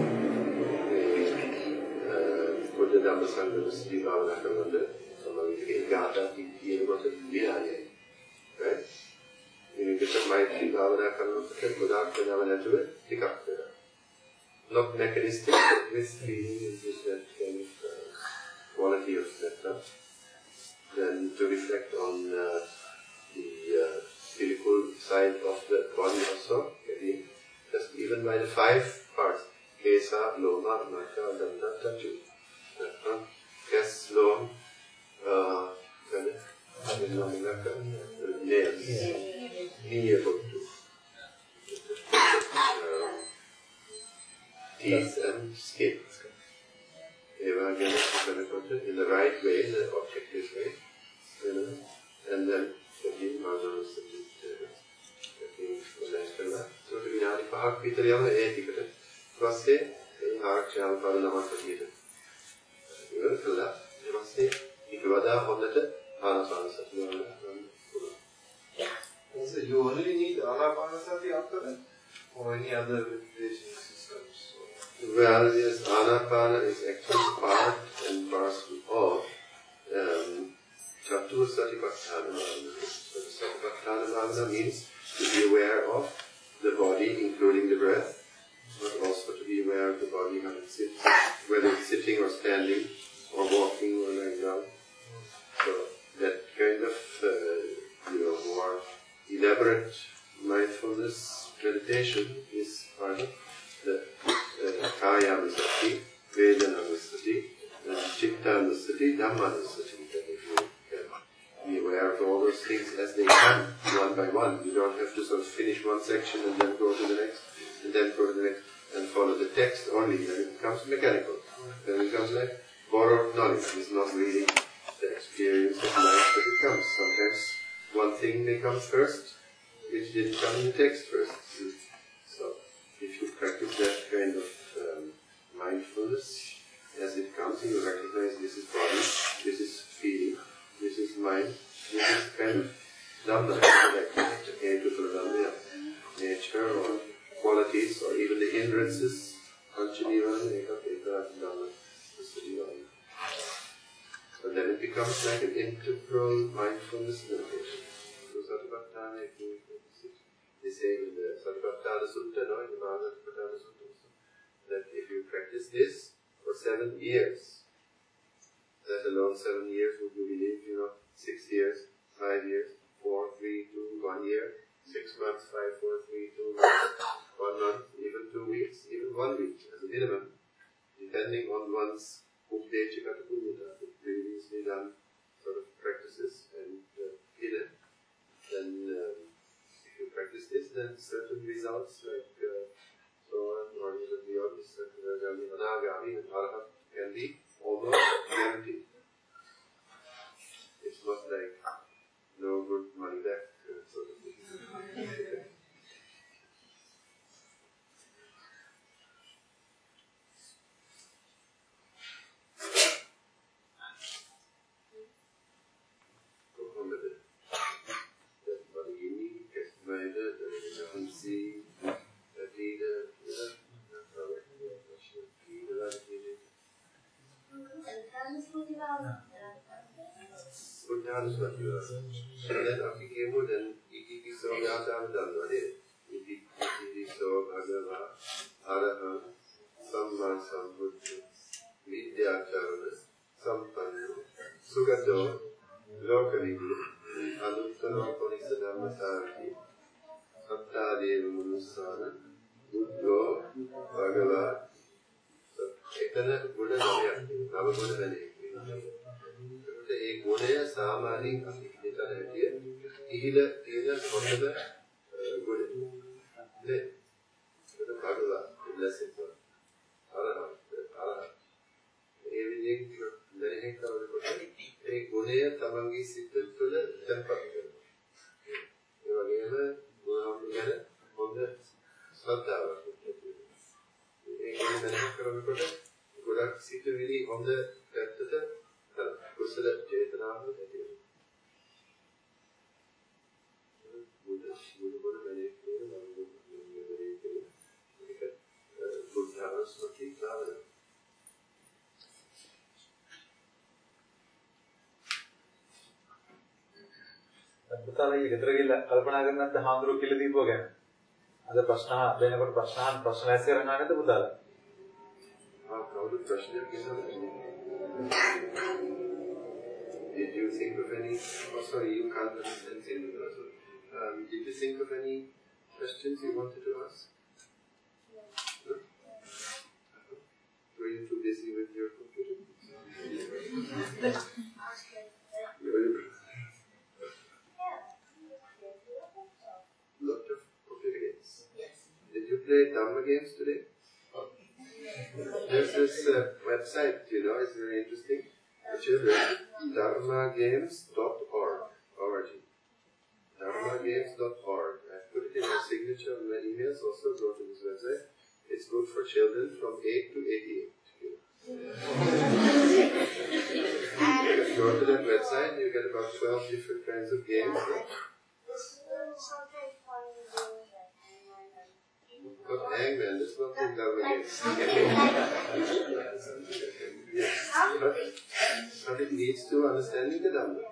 A: Buddha Dhamma Sangha Sati Bhavana Karmanda, somebody Gata, he got a Vinaya. Right? You get a mindful Bhavana Karmanda, without phenomena to it, pick up there. Not mechanistic, with feeling, is just that kind of quality of metta. Then to reflect on the physical side of the body also, just even by the 5 parts, Kesa, Loma, Maka, Danta, Tatu. Kes, Lom, nails, teeth and skin. In the right way, in the objective way, and then
B: So you only need Anapanasati after that, or any other meditation systems?
A: Well, yes, Anapana is actually part and parcel of Chatur Satipatthana Bhavana. Satipatthana Bhavana means to be aware of the body, including the breath, but also to be aware of the body when it sits, whether it's sitting or standing, or walking or lying down. So that kind of more elaborate mindfulness meditation is part of the Kaya-nusati, Vedana-nusati, Chitta-nusati, Dhamma-nusati. That if you can be aware of all those things as they come, one by one. You don't have to sort of finish one section and then go to the next, and then go to the next, and follow the text only. Then it becomes mechanical. Then it becomes like borrowed knowledge. It's not really the experience of life that it comes. Sometimes one thing may come first, which didn't come in the text first. So, if you practice that kind of mindfulness as it comes, you recognize this is body, this is feeling, this is mind, this is kind of Dhamma, nature or qualities or even the hindrances. So then it becomes like an integral mindfulness meditation. They say in the Satipatthana Sutta, no, in the Mahatma Sutta, that if you practice this for 7 years, that alone 7 years would you believe, 6 years, 5 years, 4, 3, 2, 1 year, 6 months, 5, 4, 3, 2 months, 1 month, even 2 weeks, even 1 week as a minimum, depending on one's previously done sort of practices and then if you practice this, then certain results like so on, or even beyond this, Anagami and Arahat can be almost guaranteed. It's not like no good money back sort of thing. Dan අපි කියමු දැන් ඉතිපිසෝ ඥාතං දන්නවනේ ඉතිපිසෝ භගවා අරහං සම්මා සම්බුද්ධ විද්‍යාචරණ සම්පන්නෝ සුගතෝ ලෝකවිදු අනුත්තර පොනිස ධම්මසාරති සත්තාදේව මුනුස්සාන බුද්ධෝ භගවා එකන ගුණ නමයක් නව ගුණ වෙන්නේ ඒ ගුණය සාමාන්‍යයෙන් අපි හිතන හැටිය ඉහිල තියෙන හොඳම ගුණ නේ ඒක භගවා blessed one අරහත් ඒ විදිහට දැනෙන්න කවදාවත් ඒ ගුණය ගුණය තමන්ගේ සිත තුළ තැන්පත් කරනවා. ඒ වගේම බුදුහාමුදුරුවෝ ගැන හොඳ ශ්‍රද්ධාවක් ඇති වෙනවා. ඒක මෙහෙම කරනකොට ගොඩක් සිතුවිලි හොඳ පැත්තට කුසල චේතනාවක් ඇති වෙනවා. බුදුබණ වැඩේ කියන මනෝමය කියන එක බුද්ධානුස්සති ක්ලාවද
C: පුතාලගේ ගෙදර ගිහලා කල්පනා කරනත් හාමුදුරුවෝ කියලා දීපුවා ගැන. අද ප්‍රශ්න දෙනකොට ප්‍රශ්න ඇස් කරගෙන නැද්ද පුතාලා?
A: කවුරු ප්‍රශ්නයක් කියනවද? Did you think of any? Oh, sorry, you can't understand anything. Did you think of any questions you wanted to ask? No? Were you too busy with your computer? Lot of computer games.
D: Yes.
A: Did you play Dharma games today? There's this website, you know, it's very interesting. For children, dharmagames.org. Dharmagames.org. I put it in my signature on my emails, also go to this website. It's good for children from 8 to 88. Go to that website, you get about 12 different kinds of games. Not Hangman, that's not in Dharma games. Yes, but it leads to understanding the Dhamma.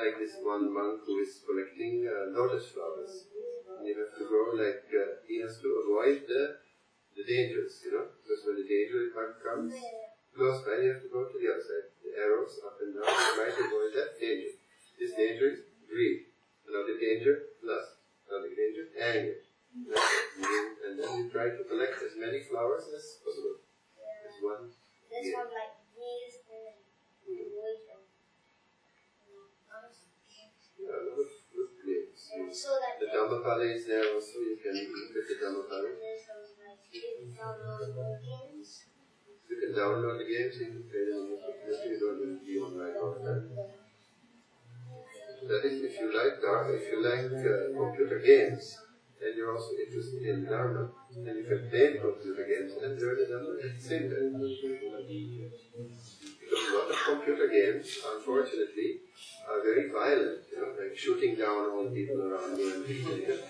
A: Like this one monk who is collecting lotus flowers. And you have to go like, he has to avoid the dangers, you know, because when the danger comes close by, you have to go to the other side. The arrows up and down, you might avoid that danger. This danger is greed. Another danger, lust. Another danger, anger. And then you try to collect as many flowers as possible. This one.
D: This one like these and
A: yeah, a lot of good games.
D: so that
A: The Dhammapada is there also, you can look at the Dhammapada. You can download the games and play them on your computer, you don't have to be online all the time. That is, if you like Dharma, if you like computer games, then you're also interested in Dharma, and you can play computer games and learn the Dharma at the same time. Because a lot of computer games, unfortunately, are very violent, you know, like shooting down all the people around you and things like that.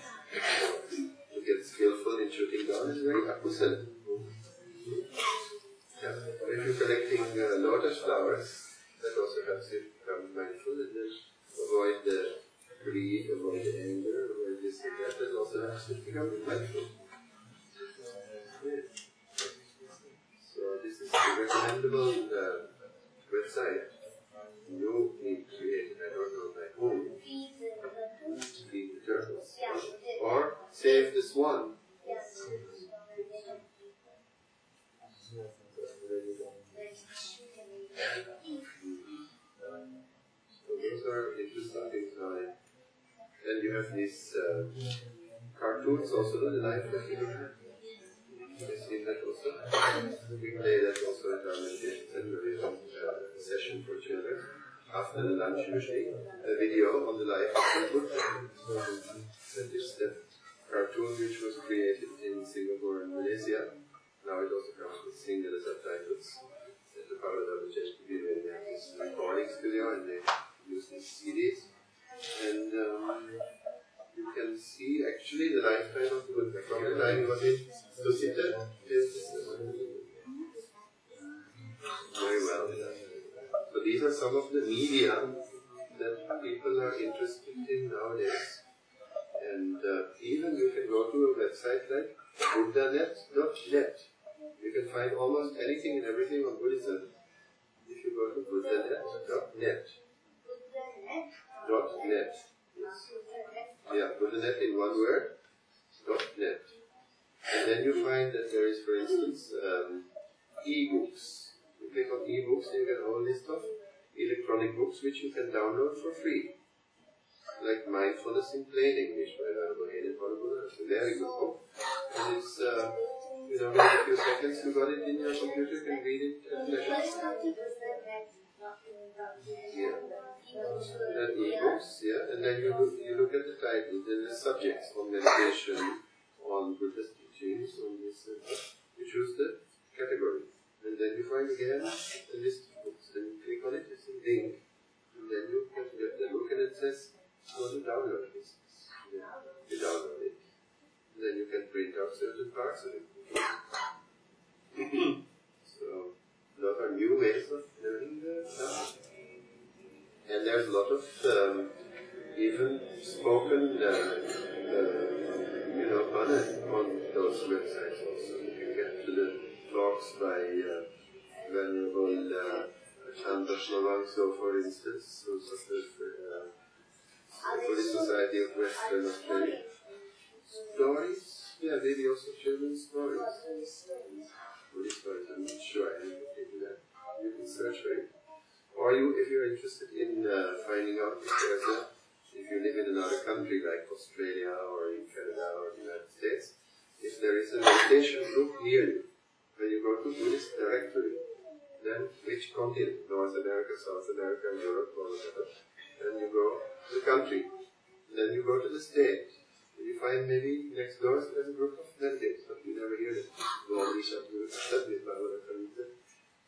A: To get skillful in shooting down is very akusala. Yeah. If you're collecting lotus flowers, that also helps you become mindful and then avoid the greed, avoid the anger, avoid this and that. That also helps you become mindful. Yeah. So this is a recommendable website. You need to create it, I don't know by whom. Feed the turtles. Or save the swan.
D: Yes.
A: So those are interesting things now. And you have these cartoons also, the life that you have. You've seen that also. We play that also at our meditation center. We have a session for children. After the lunch usually, a video on the life of the Buddha. That is the cartoon which was created in Singapore and Malaysia. Now it also comes with singular subtitles. At the Pagoda Road, they have this recording studio and they use these CDs. And you can see actually the lifetime of the Buddha. From the time he was in Susita, very well. So these are some of the media that people are interested in nowadays. And even you can go to a website like buddhanet.net. You can find almost anything and everything on Buddhism if you go to buddhanet.net. .net. Yes. Yeah, Buddhanet in one word. .net. And then you find that there is, for instance, e-books. You click on e-books and you get a whole list of electronic books which you can download for free. Like Mindfulness in Plain English by Venerable Olande Ananda. It's a very good book. And it's You know, in a few seconds you got it in your computer, you can read it at pleasure. Yeah. And e-books, yeah, and then you look at the title, then the subjects on meditation, on Buddhist teachings, on this, you choose the category, and then you find again a list of books, then you click on it, it's a link, and then you can get the book, and it says, go to download this. Yeah. You download it, and then you can print out certain parts of it. So, those are new ways of learning the Dharma. And there's a lot of even spoken, on those websites also. You can get to the talks by Venerable Olande Ananda, for instance, who's of the Buddhist Society of Western Australia. Stories? Yeah, maybe also children's stories. Buddhist stories, I'm not sure I haven't looked into that. You can search for it. Or if you're interested in finding out if you live in another country like Australia or in Canada or the United States, if there is a meditation group near you, when you go to Buddhist directory, then which continent, North America, South America, Europe, or whatever, then you go to the country, then you go to the state, and you find maybe next door there's a group of meditators, but you never hear them.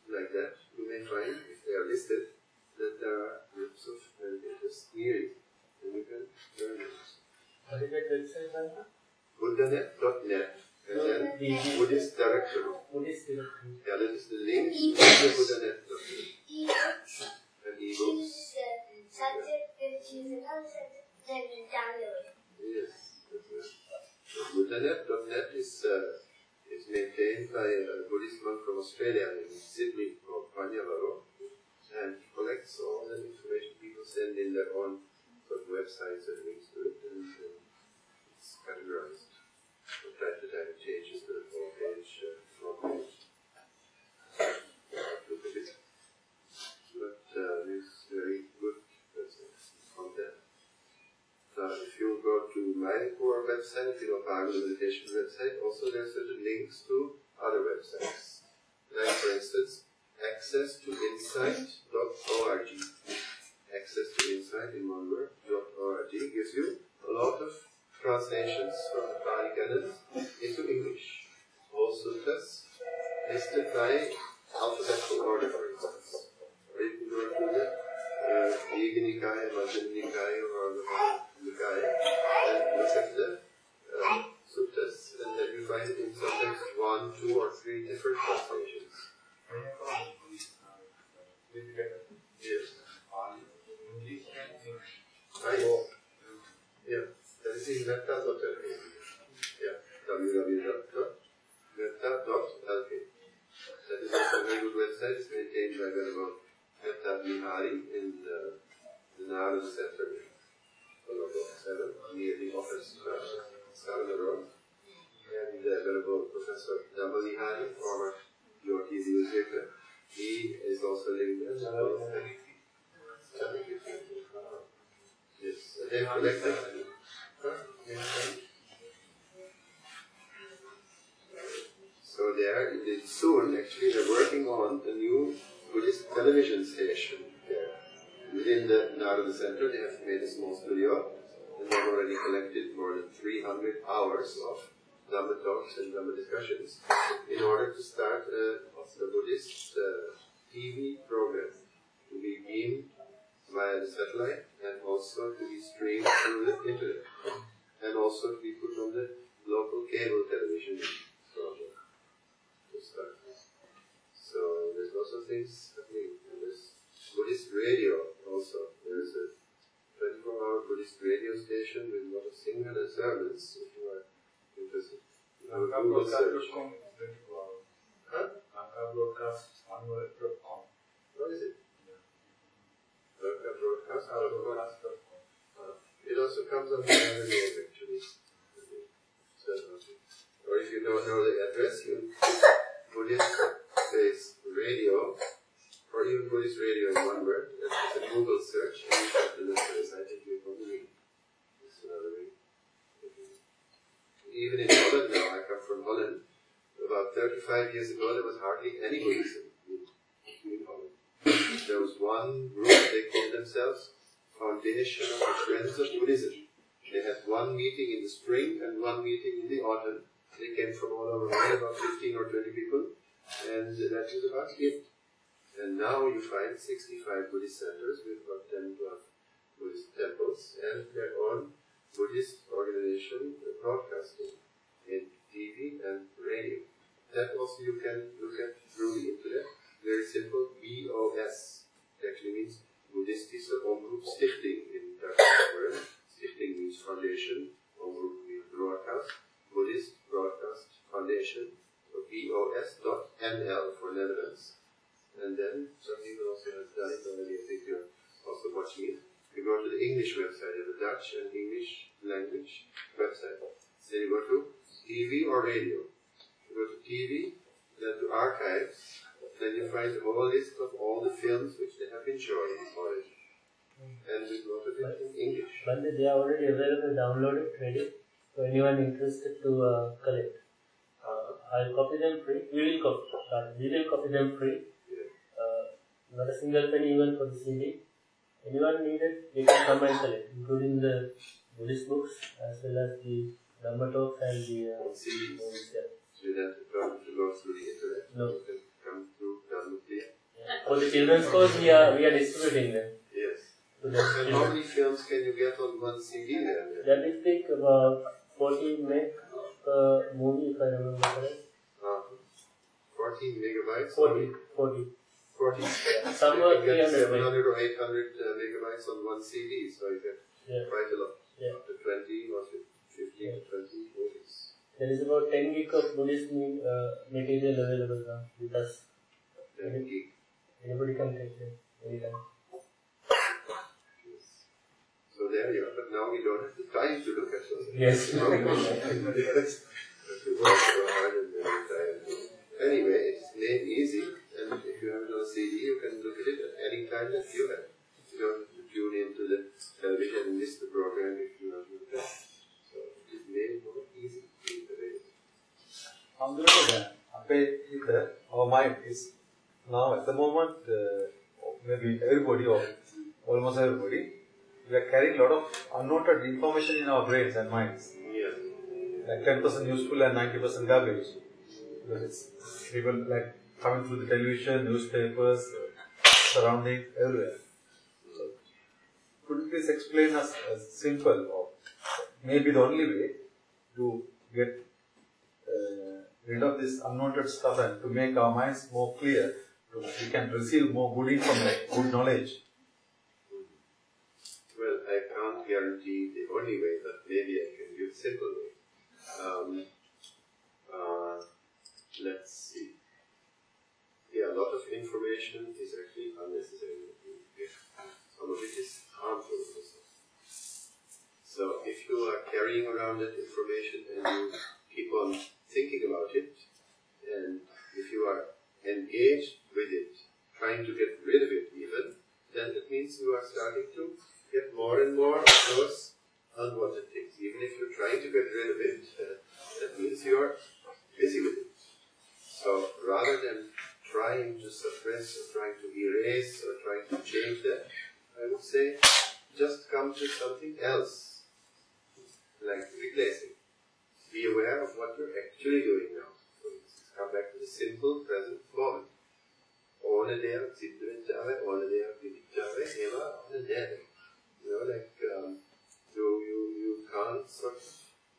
A: Like that, you may find, if they are listed, that there are groups of meditators near you, and you can learn it.
C: What is that website, Lanka?
A: Buddhanet.net, and then Buddhist directory.
C: Buddhist directory.
A: Yeah, that is the link to the Buddhanet.net. And e-books. Yes, that's right. Buddhanet.net is maintained by a Buddhist monk from Australia in Sydney called Pagoda, and collects all the information people send in their own sort of websites and links to it, and it's categorized. From time to time it changes the whole page, front page. Look a bit. But it's very good content. If you go to my core website, Pagoda Meditation website, also there are certain links to other websites. Like, for instance, access to insight.org. Access to insight in one word, .org gives you a lot of translations from the Pali Canons into English. All suttas listed by alphabetical order, for instance. Or you can go to the Diga Nikaya, Madhyama Nikaya, or Nikaya, and look at the suttas, and then you find it in sometimes 1, 2, or 3 different translations. Yes. Yeah, that is in metta.lk. Yeah, www.metta.lk. That is also a very good website. It's maintained by Venerable Olande in the Anada Center, Pagoda 7, near the office, Pagoda Road. And Venerable Professor Dharmapriya, former Yorkie Zilzeka, he is also living there. Yes, they've collected. So soon, actually, they're working on a new Buddhist television station there. Within the Anada Center, they have made a small studio, and they've already collected more than 300 hours of Dhamma talks and Dhamma discussions in order to start the Buddhist TV program to be beamed via the satellite and also to be streamed through the internet and also to be put on the local cable television program to start. So there's lots of things happening. And there's Buddhist radio also. There's a 24-hour Buddhist radio station with a lot of singing and sermons if you are interested.
C: Lanka broadcast.com is 24 hours.
A: Huh?
C: Lanka broadcast.com.
A: What is it? Lanka broadcast.com. It also comes on the other name actually. Or if you don't know the address, you put Buddhist space radio, or even Buddhist radio in one word. That's a Google search, and you type the address. I think you're going to read. It's another way. Even in Holland now, I come from Holland, hardly any Buddhism in Holland. There was one group, they called themselves Foundation of the Friends of Buddhism. They had one meeting in the spring and one meeting in the autumn. They came from all over the world, about 15 or 20 people, and that was about it. And now you find 65 Buddhist centers with about 10 to 12 Buddhist temples and their own Buddhist organization broadcasting in TV and radio. That also you can look at through the internet. Very simple, BOS. It actually means Buddhistische Omroep Stichting in Dutch word. Stichting means foundation, Omroep means broadcast, Buddhist Broadcast Foundation, so BOS.nl for Netherlands. And then some people also have done it already, I think you're also watching it. You go to the English website, the Dutch and English language website. Then you go to TV or radio. You go to TV, then to archives, then you find a whole list of all the films which they have been showing already. And with a lot of it in English.
E: But they are already available, downloaded, ready for anyone interested to collect. I'll copy them free. We will copy them free.
A: Yeah.
E: Not a single penny even for the CD. Anyone needed, they can come and collect, including the Buddhist books as well as the Dhamma talks and the
A: CDs.
E: Yeah.
A: So you don't have to go through the internet.
E: No.
A: You can come through Dharmapriya.
E: For the children's course, we are distributing them.
A: Yes.
E: To the
A: And how many films can you get on one CD then?
E: That is take about 40 meg per movie, if I remember correct.
A: 14 megabytes?
E: 40. Some
A: You
E: are
A: can get
E: 300
A: 700 or 800 megabytes on one CD, so you get quite a lot.
E: Yeah.
A: Up to 20 or 15 to 20 movies.
E: There is about 10 gig of Buddhist material available now with us.
A: 10 gig.
E: Anybody can take it anytime.
A: Yes. So there you are, but now we don't have the time to look at those.
E: Yes.
A: Yes. We work so hard and very tired. Anyway, it's made easy, and if you have it on a CD, you can look at it at any time that you have. You don't have to tune into the television and miss the program if you don't do that. So it's made more easy to be available.
C: Our mind is now at the moment, maybe everybody or almost everybody, we are carrying a lot of unnoted information in our brains and minds.
A: Yes.
C: Like 10% useful and 90% garbage. Because it's people like coming through the television, newspapers, surroundings, everywhere. So, could you please explain us a simple or maybe the only way to get rid of this unwanted stuff and to make our minds more clear, so we can receive more good information, good knowledge?
A: Well, I can't guarantee the only way, but maybe I can give a simple way. Let's see. Yeah, a lot of information is actually unnecessary. Some of it is harmful also. So if you are carrying around that information and you keep on thinking about it, and if you are engaged with it, trying to get rid of it even, then it means you are starting to get more and more of those unwanted things. Even if you're trying to get rid of it, that means you are busy with it. So rather than trying to suppress or trying to erase or trying to change that, I would say just come to something else, like replacing. Be aware of what you're actually doing now. For instance, come back to the simple present moment. Ohne der Zittrenjave, ohne der Pidijave, eva, ohne der. You know, like you can't sort of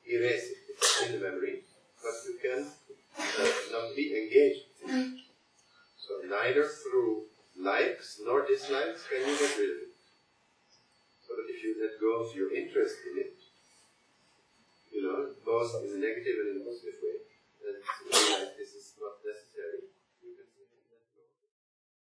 A: erase it. It's in the memory, but you can not be engaged with it. So neither through likes nor dislikes can you get rid of it. So that if you let go of your interest in it, you know, both in a negative and in a positive way, then you realize this is not necessary.